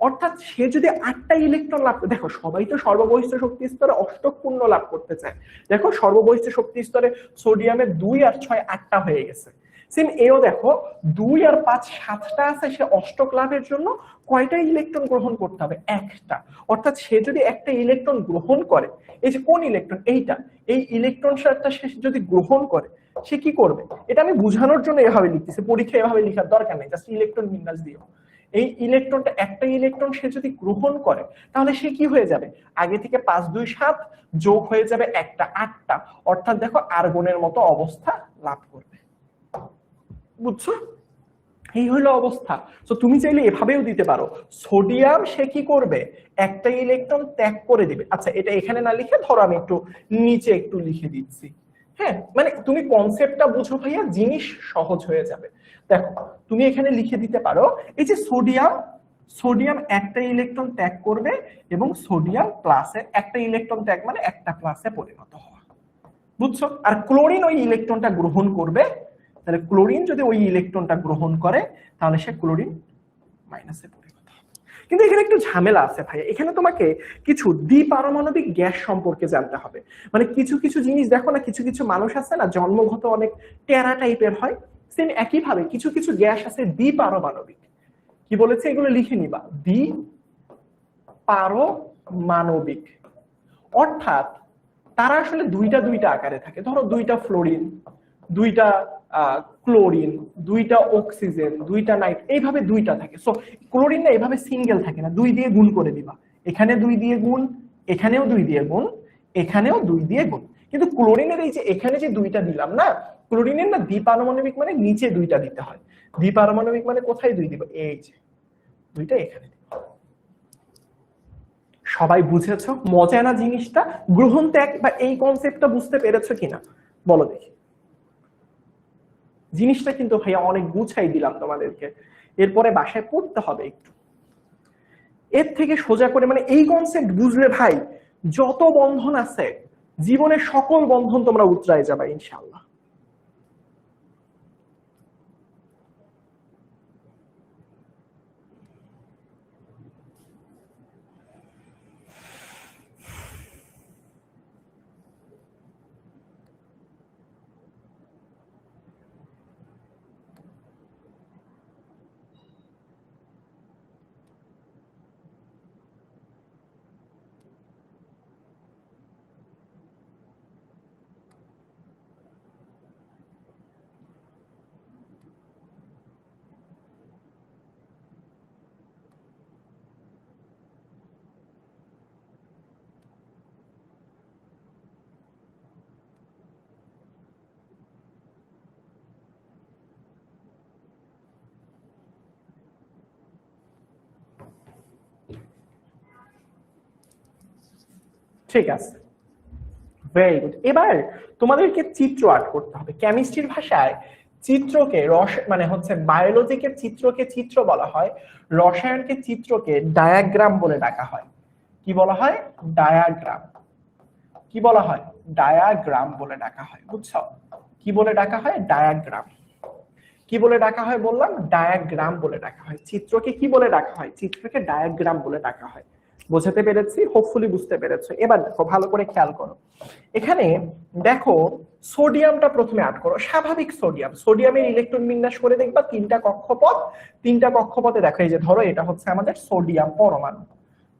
অর্থাৎ সে যদি 8টা ইলেকট্রন লাভ করে, দেখো সবাই তো সর্ববহিষ্ঠ শক্তি স্তরে অষ্টক পূর্ণ লাভ করতে চায়। দেখো সর্ববহিষ্ঠ শক্তি স্তরে সোডিয়ামের 2 আর 6 8টা হয়ে গেছে। সেম এও দেখো 2 আর 5 7টা আছে, সে অষ্টক লাভের জন্য কয়টা ইলেকট্রন গ্রহণ করতে হবে? একটা। অর্থাৎ সে যদি একটা ইলেকট্রন গ্রহণ করে, এই যে কোন ইলেকট্রন? এইটা, এই ইলেকট্রনটা সে যদি গ্রহণ করে, সে কি করবে? এটা আমি বোঝানোর জন্য এভাবে লিখতেছি, পরীক্ষায় এভাবে লেখার দরকার নেই, জাস্ট ইলেকট্রন বিন্যাস দিও। এই ইলেকট্রনটা, একটা ইলেকট্রন সে যদি গ্রহণ করে, তাহলে সে কি হয়ে যাবে? আগে থেকে 5 2 7 যোগ হয়ে যাবে একটা 8টা। অর্থাৎ দেখো আর্গনের মতো অবস্থা লাভ করবে। বুঝছো? এই হলো অবস্থা। তো তুমি চাইলে এভাবেও দিতে পারো, সোডিয়াম সে কি করবে? একটা ইলেকট্রন ত্যাগ করে দিবে। আচ্ছা এটা এখানে না লিখে ধরো আমি একটু নিচে একটু লিখে দিচ্ছি। হ্যাঁ, মানে তুমি কনসেপ্টটা বুঝো ভাইয়া, জিনিস সহজ হয়ে যাবে। দেখো তুমি এখানে লিখে দিতে পারো, এই যে সোডিয়াম একটা ইলেকট্রন ত্যাগ করবে এবং সোডিয়াম প্লাসে, একটা ইলেকট্রন ত্যাগ মানে একটা প্লাসে পরিণত হওয়া। বুঝছো? আর ক্লোরিন ওই ইলেকট্রনটা গ্রহণ করবে। তাহলে ক্লোরিন যদি ওই ইলেকট্রনটা গ্রহণ করে, তাহলে সে ক্লোরিন মাইনাসে পরিণত হবে। কিন্তু এখানে একটু ঝামেলা আছে ভাই, এখানে তোমাকে কিছু দ্বিপারমাণবিক গ্যাস সম্পর্কে জানতে হবে। মানে কিছু কিছু জিনিস দেখো না, কিছু কিছু মানুষ আছে না জন্মগত অনেক টেরা টাইপের হয়, সেম একই ভাবে কিছু কিছু গ্যাস আছে দ্বিপারমাণবিক। কি বলেছে? এগুলো লিখে নিবা, দ্বিপারমাণবিক। অর্থাৎ তারা আসলে দুইটা দুইটা আকারে থাকে। ধরো দুইটা ফ্লোরিন, দুইটা ক্লোরিন, দুইটা অক্সিজেন, দুইটা নাইট, এইভাবে দুইটা থাকে। সো ক্লোরিন না এভাবে সিঙ্গেল থাকে না, 2 দিয়ে গুণ করে দিবা। এখানে 2 দিয়ে গুণ, এখানেও 2 দিয়ে গুণ, এখানেও 2 দিয়ে গুণ। কিন্তু ক্লোরিনের এই যে এখানে যে দুইটা দিলাম না, ক্লোরিনের না দ্বিপারমাণবিক মানে নিচে দুইটা দিতে হয়। দ্বিপারমাণবিক মানে কোথায় 2 দিব? এই যে দুইটা এখানে। সবাই বুঝেছো? মজা না জিনিসটা? গ্রহণ ত্যাগ বা এই কনসেপ্টটা বুঝতে পেরেছো কিনা বলো দেখি। জিনিসটা কিন্তু ভাইয়া অনেক গুছাই দিলাম তোমাদেরকে, এরপরে বাসায় পড়তে হবে একটু। এর থেকে সোজা করে মানে এই কনসেপ্ট বুঝলে ভাই যত বন্ধন আছে জীবনের সকল বন্ধন তোমরা উতরায় যাবে ইনশাআল্লাহ। ঠিক আছে, ভেরি গুড। এবার তোমাদেরকে চিত্র আর্ট করতে হবে। কেমিস্ট্রির ভাষায় চিত্রকে মানে হচ্ছে বায়োলজিকে চিত্রকে চিত্র বলা হয়, রসায়নকে চিত্রকে ডায়াগ্রাম বলে ডাকা হয়। কি বলা হয়? ডায়াগ্রাম। কি বলা হয়? ডায়াগ্রাম বলে ডাকা হয়। বুঝছো? কি বলে ডাকা হয়? ডায়াগ্রাম। কি বলে ডাকা হয় বললাম? ডায়াগ্রাম বলে ডাকা হয়। চিত্রকে কি বলে ডাকা হয়? চিত্রকে ডায়াগ্রাম বলে ডাকা হয়। বোঝাতে পেরেছি? হোপফুলি বুঝতে পেরেছো। এবার দেখো ভালো করে খেয়াল করো, এখানে দেখো সোডিয়ামটা প্রথমে আড করো, স্বাভাবিক সোডিয়াম, সোডিয়ামের ইলেকট্রন বিন্যাস করে দেখবা তিনটা কক্ষপথ, তিনটা কক্ষপথে দেখো এই যে ধরো এটা হচ্ছে আমাদের সোডিয়াম পরমাণু।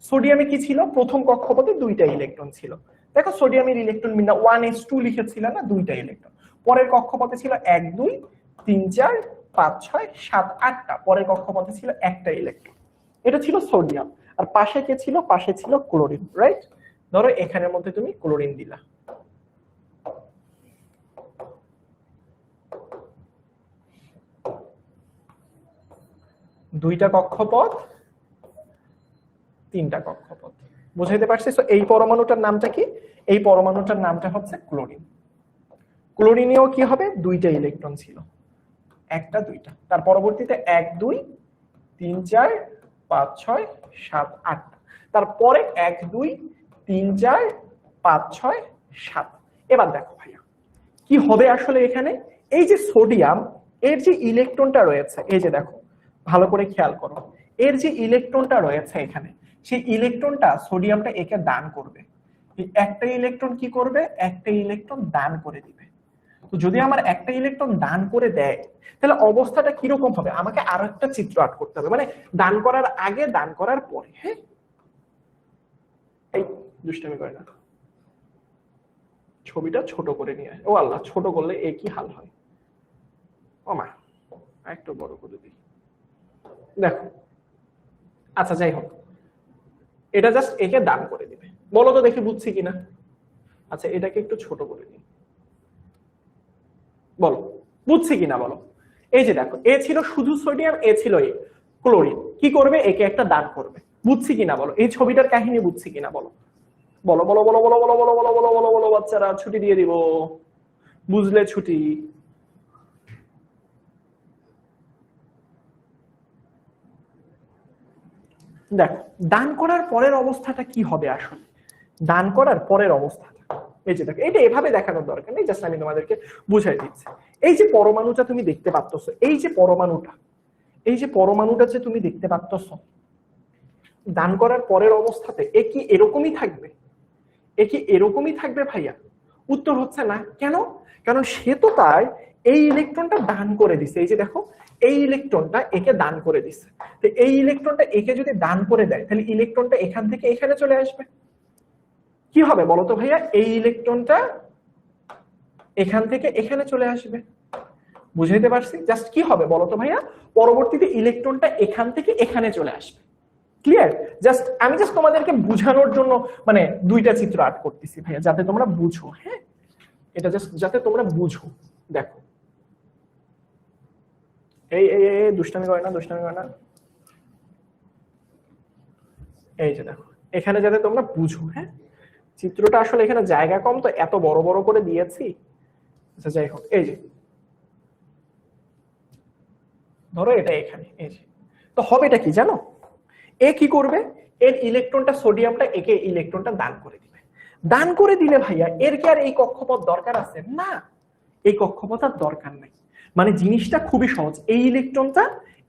সোডিয়ামে কি ছিল? প্রথম কক্ষপথে দুইটা ইলেকট্রন ছিল। দেখো সোডিয়ামের ইলেকট্রন বিন্যাস 1s2 লিখেছিল না, দুইটা ইলেকট্রন। পরের কক্ষপথে ছিল 1 2 3 4 5 6 7 8টা, পরের কক্ষপথে ছিল একটা ইলেকট্রন। এটা ছিল সোডিয়াম। আর পাশে কে ছিল? পাশে ছিল ক্লোরিন, রাইট? ধরো এখানের মধ্যে তুমি ক্লোরিন দিলা, দুইটা কক্ষপথ, তিনটা কক্ষপথ। বুঝাইতে পারছি? এই পরমাণুটার নামটা কি? এই পরমাণুটার নামটা হচ্ছে ক্লোরিন। ক্লোরিনেও কি হবে? দুইটা ইলেকট্রন ছিল, একটা দুইটা। তার পরবর্তীতে 1 2 3 4 5 6 7 8, তারপরে 1 2 3 4 5 6 7। এবার দেখো ভাইয়া কি হবে আসলে এখানে, এই যে সোডিয়াম এর যে ইলেকট্রনটা রয়েছে, এই যে দেখো ভালো করে খেয়াল করো, এর যে ইলেকট্রনটা রয়েছে এখানে, সেই ইলেকট্রনটা সোডিয়ামটা একে দান করবে। একটা ইলেকট্রন কি করবে? একটা ইলেকট্রন দান করে দিবে। তো যদি আমার একটা ইলেকট্রন দান করে দেয় তাহলে অবস্থাটা কিরকম হবে? আমাকে আরো একটা চিত্র আর্ট করতে হবে, মানে দান করার আগে, দান করার পরে। হ্যাঁ, এই দুষ্টামি করে না, ছবিটা ছোট করে নিয়ে আয়। ও আল্লাহ, ছোট করলে এ কি হাল হয়। ও মা, একটু বড় করে দিই। দেখো, আচ্ছা যাই হোক, এটা জাস্ট একে দান করে দিবে। বলো তো দেখি বুঝছি কিনা। আচ্ছা এটাকে একটু ছোট করে দিই, বলো বুঝছি কিনা বলো। এই যে দেখো, এ ছিল শুধু সোডিয়াম, এ ছিল এ ক্লোরিন, কি করবে? একে একটা দান করবে। বুঝছি কিনা বলো, এই ছবিটার কাহিনী বুঝছি কিনা বলো, বলো বলো বলো বলো বলো বলো বলো বলো বলো বলো। বাচ্চারা ছুটি দিয়ে দিব, বুঝলে ছুটি। দেখো দান করার পরের অবস্থাটা কি হবে আসলে, দান করার পরের অবস্থাটা এই যে দেখো, এটা এভাবে দেখানোর দরকার নেই, জাস্ট আমি তোমাদেরকে বুঝাই দিচ্ছি। এই যে পরমাণুটা তুমি দেখতে পাচ্ছ, এই যে পরমাণুটা, এই যে পরমাণুটা যে তুমি দেখতে পাচ্ছ, দান করার পরের অবস্থাতে এ কি এরকমই থাকবে? এ কি এরকমই থাকবে ভাইয়া? উত্তর হচ্ছে না। কেন? কারণ সে তো তার এই ইলেকট্রনটা দান করে দিছে। এই যে দেখো, এই ইলেকট্রনটা একে দান করে দিছে। তো এই ইলেকট্রনটা একে যদি দান করে দেয় তাহলে ইলেকট্রনটা এখান থেকে এখানে চলে আসবে। কি হবে বলতো ভাইয়া? এই ইলেকট্রনটা এখান থেকে এখানে চলে আসবে। বুঝাইতে পারছি? জাস্ট কি হবে বলতো ভাইয়া? পরবর্তীতে ইলেকট্রনটা এখান থেকে এখানে চলে আসবে। ক্লিয়ার? জাস্ট আমি জাস্ট তোমাদেরকে বুঝানোর জন্য মানে দুইটা চিত্র আর্ট করতেছি ভাইয়া, যাতে তোমরা বুঝো। হ্যাঁ, এটা জাস্ট যাতে তোমরা বুঝো। দেখো এই এই এই দুষ্টামি করে না, দুষ্টামি করে না। এই যে দেখো, এখানে যাতে তোমরা বুঝো। হ্যাঁ, চিত্রটা আসলে এখানে জায়গা কম তো এত বড় বড় করে দিয়েছি। আচ্ছা যাই হোক, এই যে ধরো এটা এখানে, এই যে তো হবে এটা কি জানো? এ কি করবে? এর ইলেকট্রনটা, সোডিয়ামটা একে ইলেকট্রনটা দান করে দিবে। দান করে দিলে ভাইয়া এর কি আর এই কক্ষপথ দরকার আছে? না, এই কক্ষপথ আর দরকার নাই। মানে জিনিসটা খুবই সহজ, এই ইলেকট্রনটা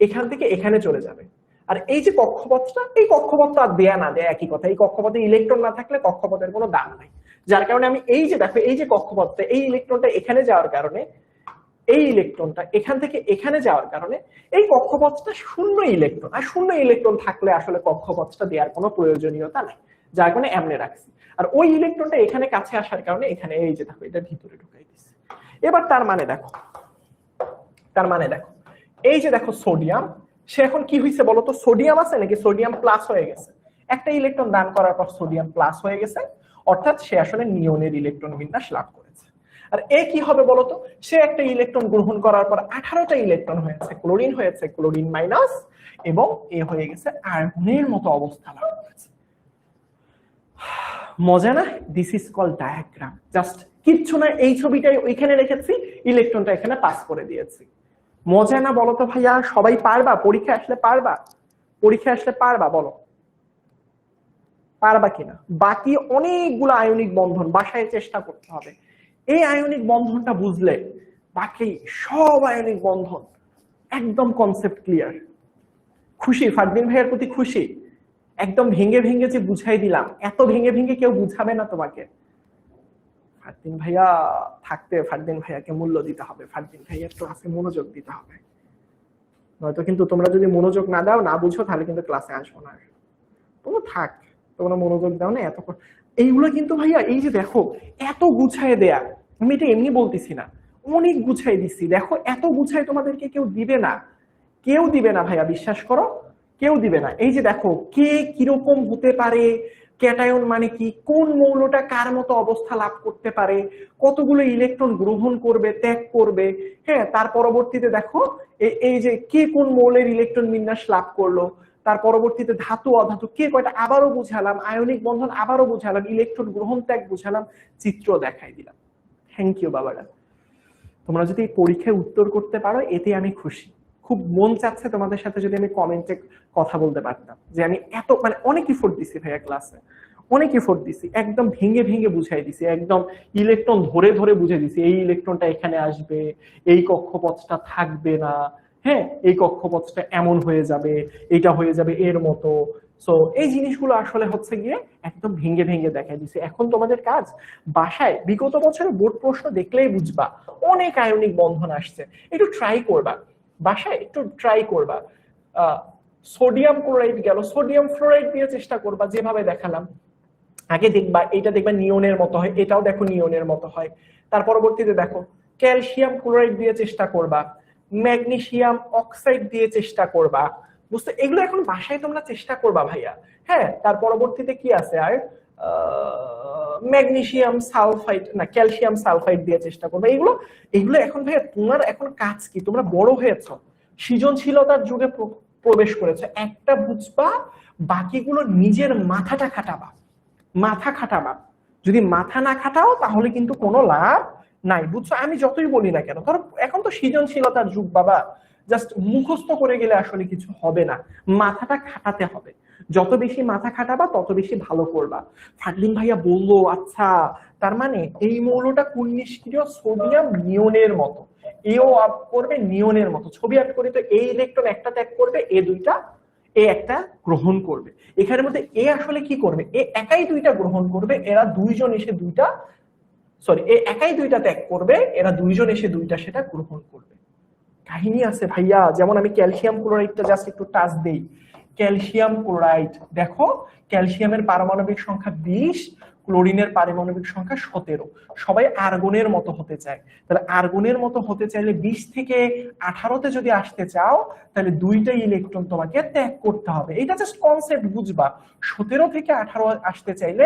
এখান থেকে এখানে চলে যাবে। আর এই যে কক্ষপথটা, এই কক্ষপথটা আর দেয়া না দেয়া একই কথা। এই কক্ষপথে ইলেকট্রন না থাকলে কক্ষপথের কোনো দাম নাই। যার কারণে আমি এই যে দেখো, এই যে কক্ষপথটা, এই ইলেকট্রনটা এখানে যাওয়ার কারণে, এই ইলেকট্রনটা এখান থেকে এখানে যাওয়ার কারণে এই কক্ষপথটা শূন্য ইলেকট্রন। আর শূন্য ইলেকট্রন থাকলে আসলে কক্ষপথটা দেওয়ার কোনো প্রয়োজনীয়তা নাই, যার কারণে এমনি রাখছি। আর ওই ইলেকট্রনটা এখানে কাছে আসার কারণে এখানে এই যে দেখো, এটা ভিতরে ঢুকাই দিচ্ছে। এবার তার মানে দেখো, তার মানে দেখো, এই যে দেখো সোডিয়াম, সে এখন কি হয়েছে বলতো? সোডিয়াম আছে নাকি সোডিয়াম প্লাস হয়ে গেছে। একটা ইলেকট্রন দান করার পর সোডিয়াম প্লাস হয়ে গেছে, অর্থাৎ সে আসলে নিয়নের ইলেকট্রন বিন্যাস লাভ করেছে। আর এ কি হবে বলতো? সে একটা ইলেকট্রন গ্রহণ করার পর 18টা ইলেকট্রন হয়েছে ক্লোরিন, হয়েছে ক্লোরিন মাইনাস, এবং এ হয়ে গেছে আয়নের মতো অবস্থা লাভ করেছে। মজা না? This is call diagram. Just কিচ্ছু না, এই ছবিটাই ওইখানে রেখেছি, ইলেকট্রনটা এখানে পাস করে দিয়েছি। মজা না বলো তো ভাইয়া? সবাই পারবা? পরীক্ষা আসলে পারবা? পরীক্ষা আসলে পারবা? বলো পারবা কিনা। বাকি অনেকগুলো আয়নিক বন্ধন বাসায় চেষ্টা করতে হবে। এই আয়নিক বন্ধনটা বুঝলে বাকি সব আয়নিক বন্ধন একদম কনসেপ্ট ক্লিয়ার। খুশি? ফারদিন ভাইয়ের প্রতি খুশি? একদম ভেঙে ভেঙে যে বুঝাই দিলাম, এত ভেঙে ভেঙে কেউ বুঝাবে না তোমাকে। ফারদিন ভাইয়া থাকতে ফারদিন ভাইয়াকে মূল্য দিতে হবে, ফারদিন ভাইয়ার ক্লাসে মনোযোগ দিতে হবে, নয়তো কিন্তু তোমরা যদি মনোযোগ না দাও, না বুঝো, তাহলে কিন্তু ক্লাসে আসবো না। তোমরা থাক, তোমরা মনোযোগ দাও না এত। এইগুলো কিন্তু ভাইয়া, এই যে দেখো এত গুছায় দেয়া, আমি এটা এমনি বলতেছি না, অনেক গুছাই দিচ্ছি। দেখো এত গুছায় তোমাদেরকে কেউ দিবে না, কেউ দিবে না ভাইয়া, বিশ্বাস করো, কেউ দিবে না। এই যে দেখো কে কিরকম হতে পারে, ক্যাটায়ন মানে কি, কোন মৌলটা কার মতো অবস্থা লাভ করতে পারে, কতগুলো ইলেকট্রন গ্রহণ করবে, ত্যাগ করবে, হ্যাঁ, তার পরবর্তীতে দেখো এই যে কে কোন মৌলের ইলেকট্রন বিন্যাস লাভ করলো, তার পরবর্তীতে ধাতু অধাতু কে কয়টা আবারও বুঝালাম, আয়নিক বন্ধন আবারও বুঝালাম, ইলেকট্রন গ্রহণ ত্যাগ বুঝালাম, চিত্র দেখাই দিলাম। থ্যাংক ইউ বাবারা। তোমরা যদি পরীক্ষায় উত্তর করতে পারো এতে আমি খুশি। খুব মন চাচ্ছে তোমাদের সাথে যদি আমি কমেন্টে কথা বলতে পারতাম যে আমি এত মানে অনেক ইফোর্ট দিছি ভাইয়া ক্লাসে, অনেক ইফোর্ট দিছি, একদম ভেঙে ভেঙে বুঝাই দিছি, একদম ইলেকট্রন ধরে ধরে বুঝে দিছি, এই ইলেকট্রনটা এখানে আসবে, এই কক্ষপথটা থাকবে না, হ্যাঁ, এই কক্ষপথটা এমন হয়ে যাবে, এটা হয়ে যাবে এর মতো। সো এই জিনিসগুলো আসলে হচ্ছে গিয়ে একদম ভেঙে ভেঙে দেখাই দিছে। এখন তোমাদের কাজ বাসায় বিগত বছরের বোর্ড প্রশ্ন দেখলেই বুঝবা অনেক আয়নিক বন্ধন আসছে, একটু ট্রাই করবা, বাসায় একটু ট্রাই করবা। সোডিয়াম ক্লোরাইড গেল, সোডিয়াম ফ্লোরাইড দিয়ে চেষ্টা করবা, যেভাবে দেখালাম আগে দেখবা, এটা দেখবা নিয়নের মতো হয়, এটাও দেখো নিয়নের মতো হয়। তার পরবর্তীতে দেখো ক্যালসিয়াম ক্লোরাইড দিয়ে চেষ্টা করবা, ম্যাগনেসিয়াম অক্সাইড দিয়ে চেষ্টা করবা, বুঝতে, এগুলো এখন বাসায় তোমরা চেষ্টা করবা ভাইয়া। হ্যাঁ, তার পরবর্তীতে কি আছে আর, ম্যাগনেসিয়াম সালফাইড না ক্যালসিয়াম সালফাইড দিয়ে চেষ্টা করবে। এগুলো এগুলো এখন ভাইয়া তোমার এখন কাজ কি, তোমরা বড় হয়েছো, সৃজনশীলতার যুগে প্রবেশ করেছো, একটা বুঝবা, বাকিগুলো নিজের মাথাটা খাটাবা, মাথা খাটাবা। যদি মাথা না খাটাও তাহলে কিন্তু কোনো লাভ নাই, বুঝছো? আমি যতই বলি না কেন, ধরো এখন তো সৃজনশীলতার যুগ বাবা, জাস্ট মুখস্থ করে গেলে আসলে কিছু হবে না, মাথাটা খাটাতে হবে। যত বেশি মাথা খাটাবা তত বেশি ভালো করবা। ফারদিন ভাইয়া বললো, আচ্ছা তার মানে এই মৌলটা কোন নিষ্ক্রিয়, সোডিয়াম নিয়নের মতো, এও আপ করবে নিয়নের মতো, ছবি আঁক করি তো এই ইলেকট্রন একটা ত্যাগ করবে, এ দুইটা, এ একটা গ্রহণ করবে। এখানের মধ্যে এ আসলে কি করবে, এ একাই দুইটা গ্রহণ করবে, এরা দুইজন এসে দুইটা, সরি, এ একাই দুইটা ত্যাগ করবে, এরা দুইজন এসে দুইটা সেটা গ্রহণ করবে। কাহিনী আছে ভাইয়া। যেমন আমি ক্যালসিয়াম ক্লোরাইডটা জাস্ট একটু টাচ দেই, ক্যালসিয়াম ক্লোরাইড দেখো, ক্যালসিয়ামের পারমাণবিক সংখ্যা 20, ক্লোরিনের পারমাণবিক সংখ্যা 17। সবাই আর্গনের মতো হতে চায়, তাহলে আর্গনের মতো হতে চাইলে 20 থেকে 18তে যদি আসতে চাও তাহলে দুইটা ইলেকট্রন তোমাকে ত্যাগ করতে হবে, এটা জাস্ট কনসেপ্ট বুঝবা। 17 থেকে 18 আসতে চাইলে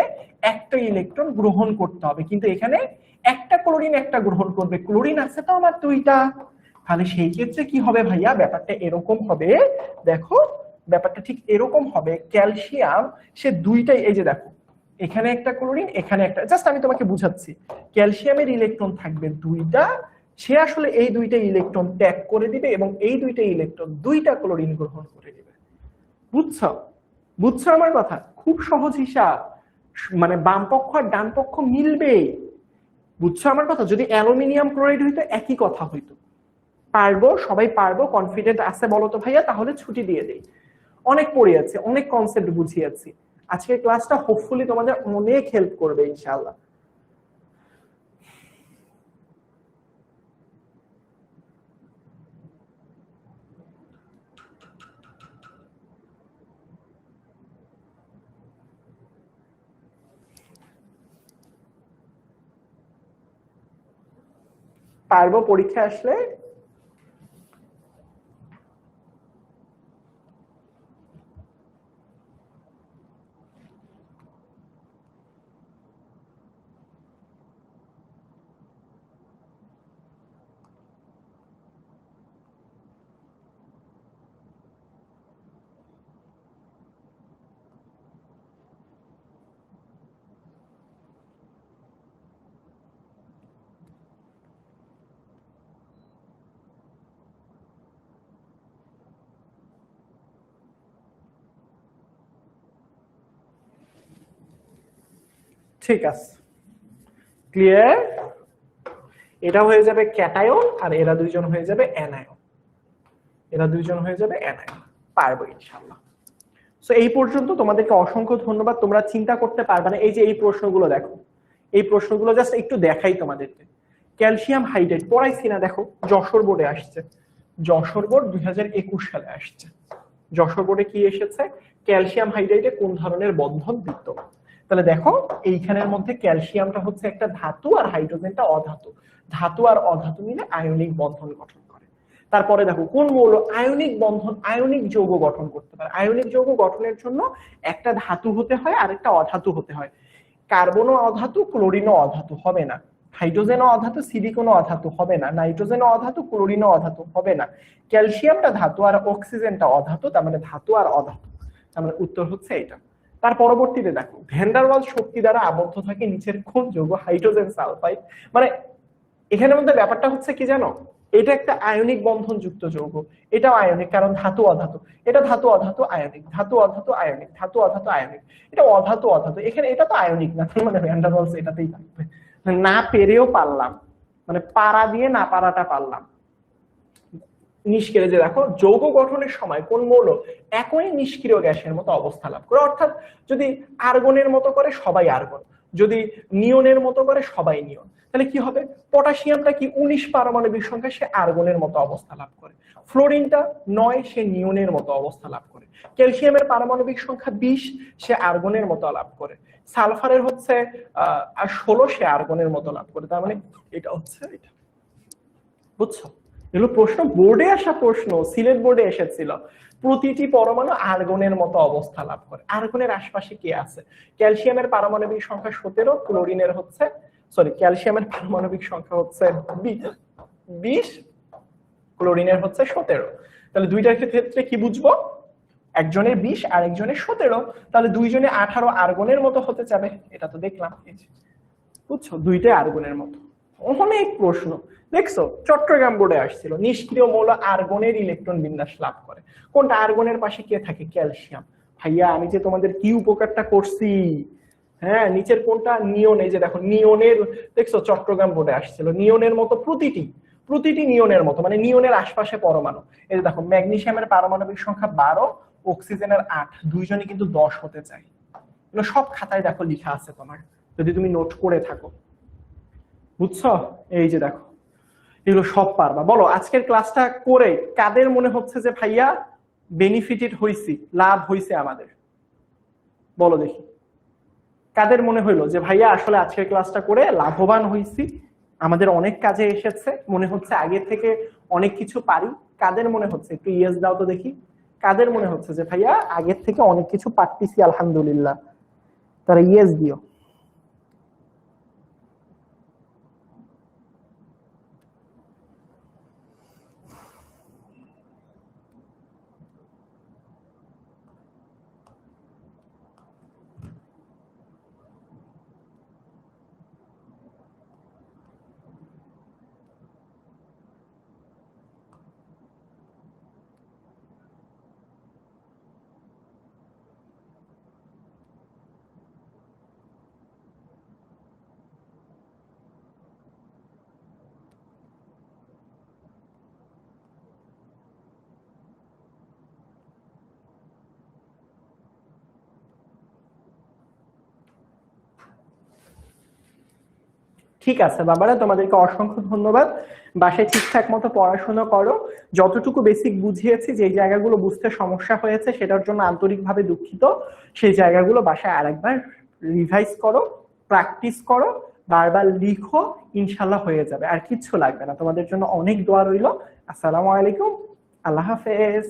একটা ইলেকট্রন গ্রহণ করতে হবে, কিন্তু এখানে একটা ক্লোরিন একটা গ্রহণ করবে, ক্লোরিন আছে তো আমার দুইটা, তাহলে সেই ক্ষেত্রে কি হবে ভাইয়া, ব্যাপারটা এরকম হবে, দেখো ব্যাপারটা ঠিক এরকম হবে, ক্যালসিয়াম সে দুইটাই, এই যে দেখো এখানে একটা ক্লোরিন এখানে একটা, জাস্ট আমি তোমাকে বুঝাচ্ছি, ক্যালসিয়ামের ইলেকট্রন থাকবে দুইটা, সে আসলে এই দুইটা ইলেকট্রন ত্যাগ করে দিবে এবং এই দুইটা ইলেকট্রন দুইটা ক্লোরিন গ্রহণ করে দিবে। বুঝছো? বুঝছো আমার কথা? খুব সহজ হিসাব, মানে বাম পক্ষ আর ডান পক্ষ মিলবে। বুঝছো আমার কথা? যদি অ্যালুমিনিয়াম ক্লোরাইড হইতো একই কথা হইতো। পারবো, সবাই পারবো, কনফিডেন্ট আছে বলো তো ভাইয়া, তাহলে ছুটি দিয়ে দেই। অনেক পড়িয়েছি, অনেক কনসেপ্ট বুঝিয়েছি, আজকের ক্লাসটা হোপফুলি তোমাদের অনেক হেল্প করবে ইনশাআল্লাহ। পারবো পরীক্ষা আসলে। ঠিক আছে, ক্লিয়ার? এটা হয়ে যাবে ক্যাটায়ন আর এরা দুইজন হয়ে যাবে অ্যানায়ন, এরা দুইজন হয়ে যাবে অ্যানায়ন। পারবো ইনশাআল্লাহ। সো এই পর্যন্ত তোমাদেরকে অসংখ্য ধন্যবাদ। তোমরা চিন্তা করতে পারবে না, এই যে এই প্রশ্নগুলো দেখো, এই প্রশ্নগুলো জাস্ট একটু দেখাই তোমাদেরকে। ক্যালসিয়াম হাইড্রেট পড়াইছি না, দেখো যশোর বোর্ডে আসছে, যশোর বোর্ড 2021 সালে আসছে। যশোর বোর্ডে কি এসেছে, ক্যালসিয়াম হাইড্রেটে কোন ধরনের বন্ধন বিদ্যমান। তাহলে দেখো এইখানের মধ্যে ক্যালসিয়ামটা হচ্ছে একটা ধাতু আর হাইড্রোজেনটা অধাতু, ধাতু আর অধাতু মিলে আয়নিক বন্ধন গঠন করে। তারপরে দেখো কোন মৌল আয়নিক বন্ধন, আয়নিক যৌগ গঠন করতে পারে। আয়নিক যৌগ গঠনের জন্য একটা ধাতু হতে হয় আর একটা অধাতু হতে হয়। কার্বনও অধাতু, ক্লোরিনও অধাতু হবে না, হাইড্রোজেনও অধাতু, সিলিকনও অধাতু হবে না, নাইট্রোজেনও অধাতু, ক্লোরিনও অধাতু হবে না। ক্যালসিয়ামটা ধাতু আর অক্সিজেনটা অধাতু, তার মানে ধাতু আর অধাতু, তার মানে উত্তর হচ্ছে এটা। তার পরবর্তীতে দেখো ভ্যান ডার ওয়ালস শক্তি দ্বারা আবদ্ধ থাকে নিচের কোন যৌগ, হাইড্রোজেন সালফাইড। মানে এখানের মধ্যে ব্যাপারটা হচ্ছে কি জানো, এটা একটা আয়নিক বন্ধন যুক্ত যৌগ, এটাও আয়নিক কারণ ধাতু অধাতু, এটা ধাতু অধাতু আয়নিক, ধাতু অধাতু আয়নিক, ধাতু অধাতু আয়নিক, এটা অধাতু অধাতু, এখানে এটা তো আয়নিক না, মানে ভ্যান ডার ওয়ালস এটাতেই থাকবে। না পেরেও পারলাম, মানে পারা দিয়ে না পারাটা পারলাম। নিষ্ক্রিয়, যে দেখো যৌগ গঠনের সময় কোন মৌল একই নিষ্ক্রিয় গ্যাসের মতো অবস্থা লাভ করে, অর্থাৎ যদি আর্গনের মতো করে সবাই আর্গন, যদি নিয়নের মতো করে সবাই নিয়ন, তাহলে কি হবে, পটাশিয়ামটা কি 19 পারমাণবিক সংখ্যা, সে আর্গনের মতো অবস্থা লাভ করে। ফ্লোরিনটা 9, সে নিয়নের মতো অবস্থা লাভ করে। ক্যালসিয়ামের পারমাণবিক সংখ্যা 20, সে আর্গনের মতো লাভ করে। সালফারের হচ্ছে 16, সে আর্গনের মতো লাভ করে। তার মানে এটা হচ্ছে এটা, বুঝছো? এগুলো প্রশ্ন বোর্ডে আসা প্রশ্ন, সিলেট বোর্ডে এসেছিল। প্রতিটি পরমাণু আর্গনের মতো অবস্থা লাভ করে। আর্গনের আশপাশে কে আছে, ক্যালসিয়ামের পারমাণবিক সংখ্যা 17, ক্লোরিনের হচ্ছে ক্যালসিয়ামের পারমাণবিক সংখ্যা হচ্ছে 20, ক্লোরিনের হচ্ছে 17। তাহলে দুইটার ক্ষেত্রে কি বুঝবো, একজনের 20 আর একজনের 17, তাহলে দুইজনে 18 আর্গনের মতো হতে যাবে, এটা তো দেখলাম, বুঝছো, দুইটাই আর্গনের মতো। অনেক প্রশ্ন দেখছো, চট্টগ্রাম বোর্ডে আসছিল, নিষ্ক্রিয় মৌল আর্গনের ইলেকট্রন বিন্যাস লাভ করে কোনটা, আর্গনের পাশে কে থাকে, ক্যালসিয়াম। ভাইয়া আমি যে তোমাদের কি উপকারটা করছি, হ্যাঁ নিচের কোনটা, নিয়ন। এই যে দেখো নিয়নের, দেখছো চট্টগ্রাম বোর্ডে আসছিল, নিয়নের মতো প্রতিটি নিয়নের মতো, মানে নিয়নের আশপাশে পরমাণু। এই যে দেখো ম্যাগনেসিয়ামের পারমাণবিক সংখ্যা 12, অক্সিজেনের 8, দুইজনই কিন্তু 10 হতে চায়। এগুলো সব খাতায় দেখো লেখা আছে তোমার, যদি তুমি নোট করে থাকো, বুঝছো? এই যে দেখো এগুলো সব পারবা। বলো আজকের ক্লাসটা করে কাদের মনে হচ্ছে যে ভাইয়া বেনিফিটেড হইছি, লাভ হইছে আমাদের, বলো দেখি কাদের মনে হইলো যে ভাইয়া আসলে আজকের ক্লাসটা করে লাভবান হইছি, আমাদের অনেক কাজে এসেছে, মনে হচ্ছে আগে থেকে অনেক কিছু পারি। কাদের মনে হচ্ছে, একটু ইয়েস দাও তো দেখি, কাদের মনে হচ্ছে যে ভাইয়া আগের থেকে অনেক কিছু পারতেছি আলহামদুলিল্লাহ, তারা ইয়েস দিও। ঠিক আছে বাবারা, তোমাদেরকে অসংখ্য ধন্যবাদ। বাসায় ঠিকঠাক মতো পড়াশোনা করো, যতটুকু বেসিক বুঝিয়েছি, যে জায়গাগুলো বুঝতে সমস্যা হয়েছে সেটার জন্য আন্তরিকভাবে দুঃখিত। সেই জায়গাগুলো বাসায় আরেকবার রিভাইজ করো, প্র্যাকটিস করো, বারবার লিখো, ইনশাল্লাহ হয়ে যাবে, আর কিচ্ছু লাগবে না। তোমাদের জন্য অনেক দোয়া রইল। আসসালামু আলাইকুম, আল্লাহ হাফেজ।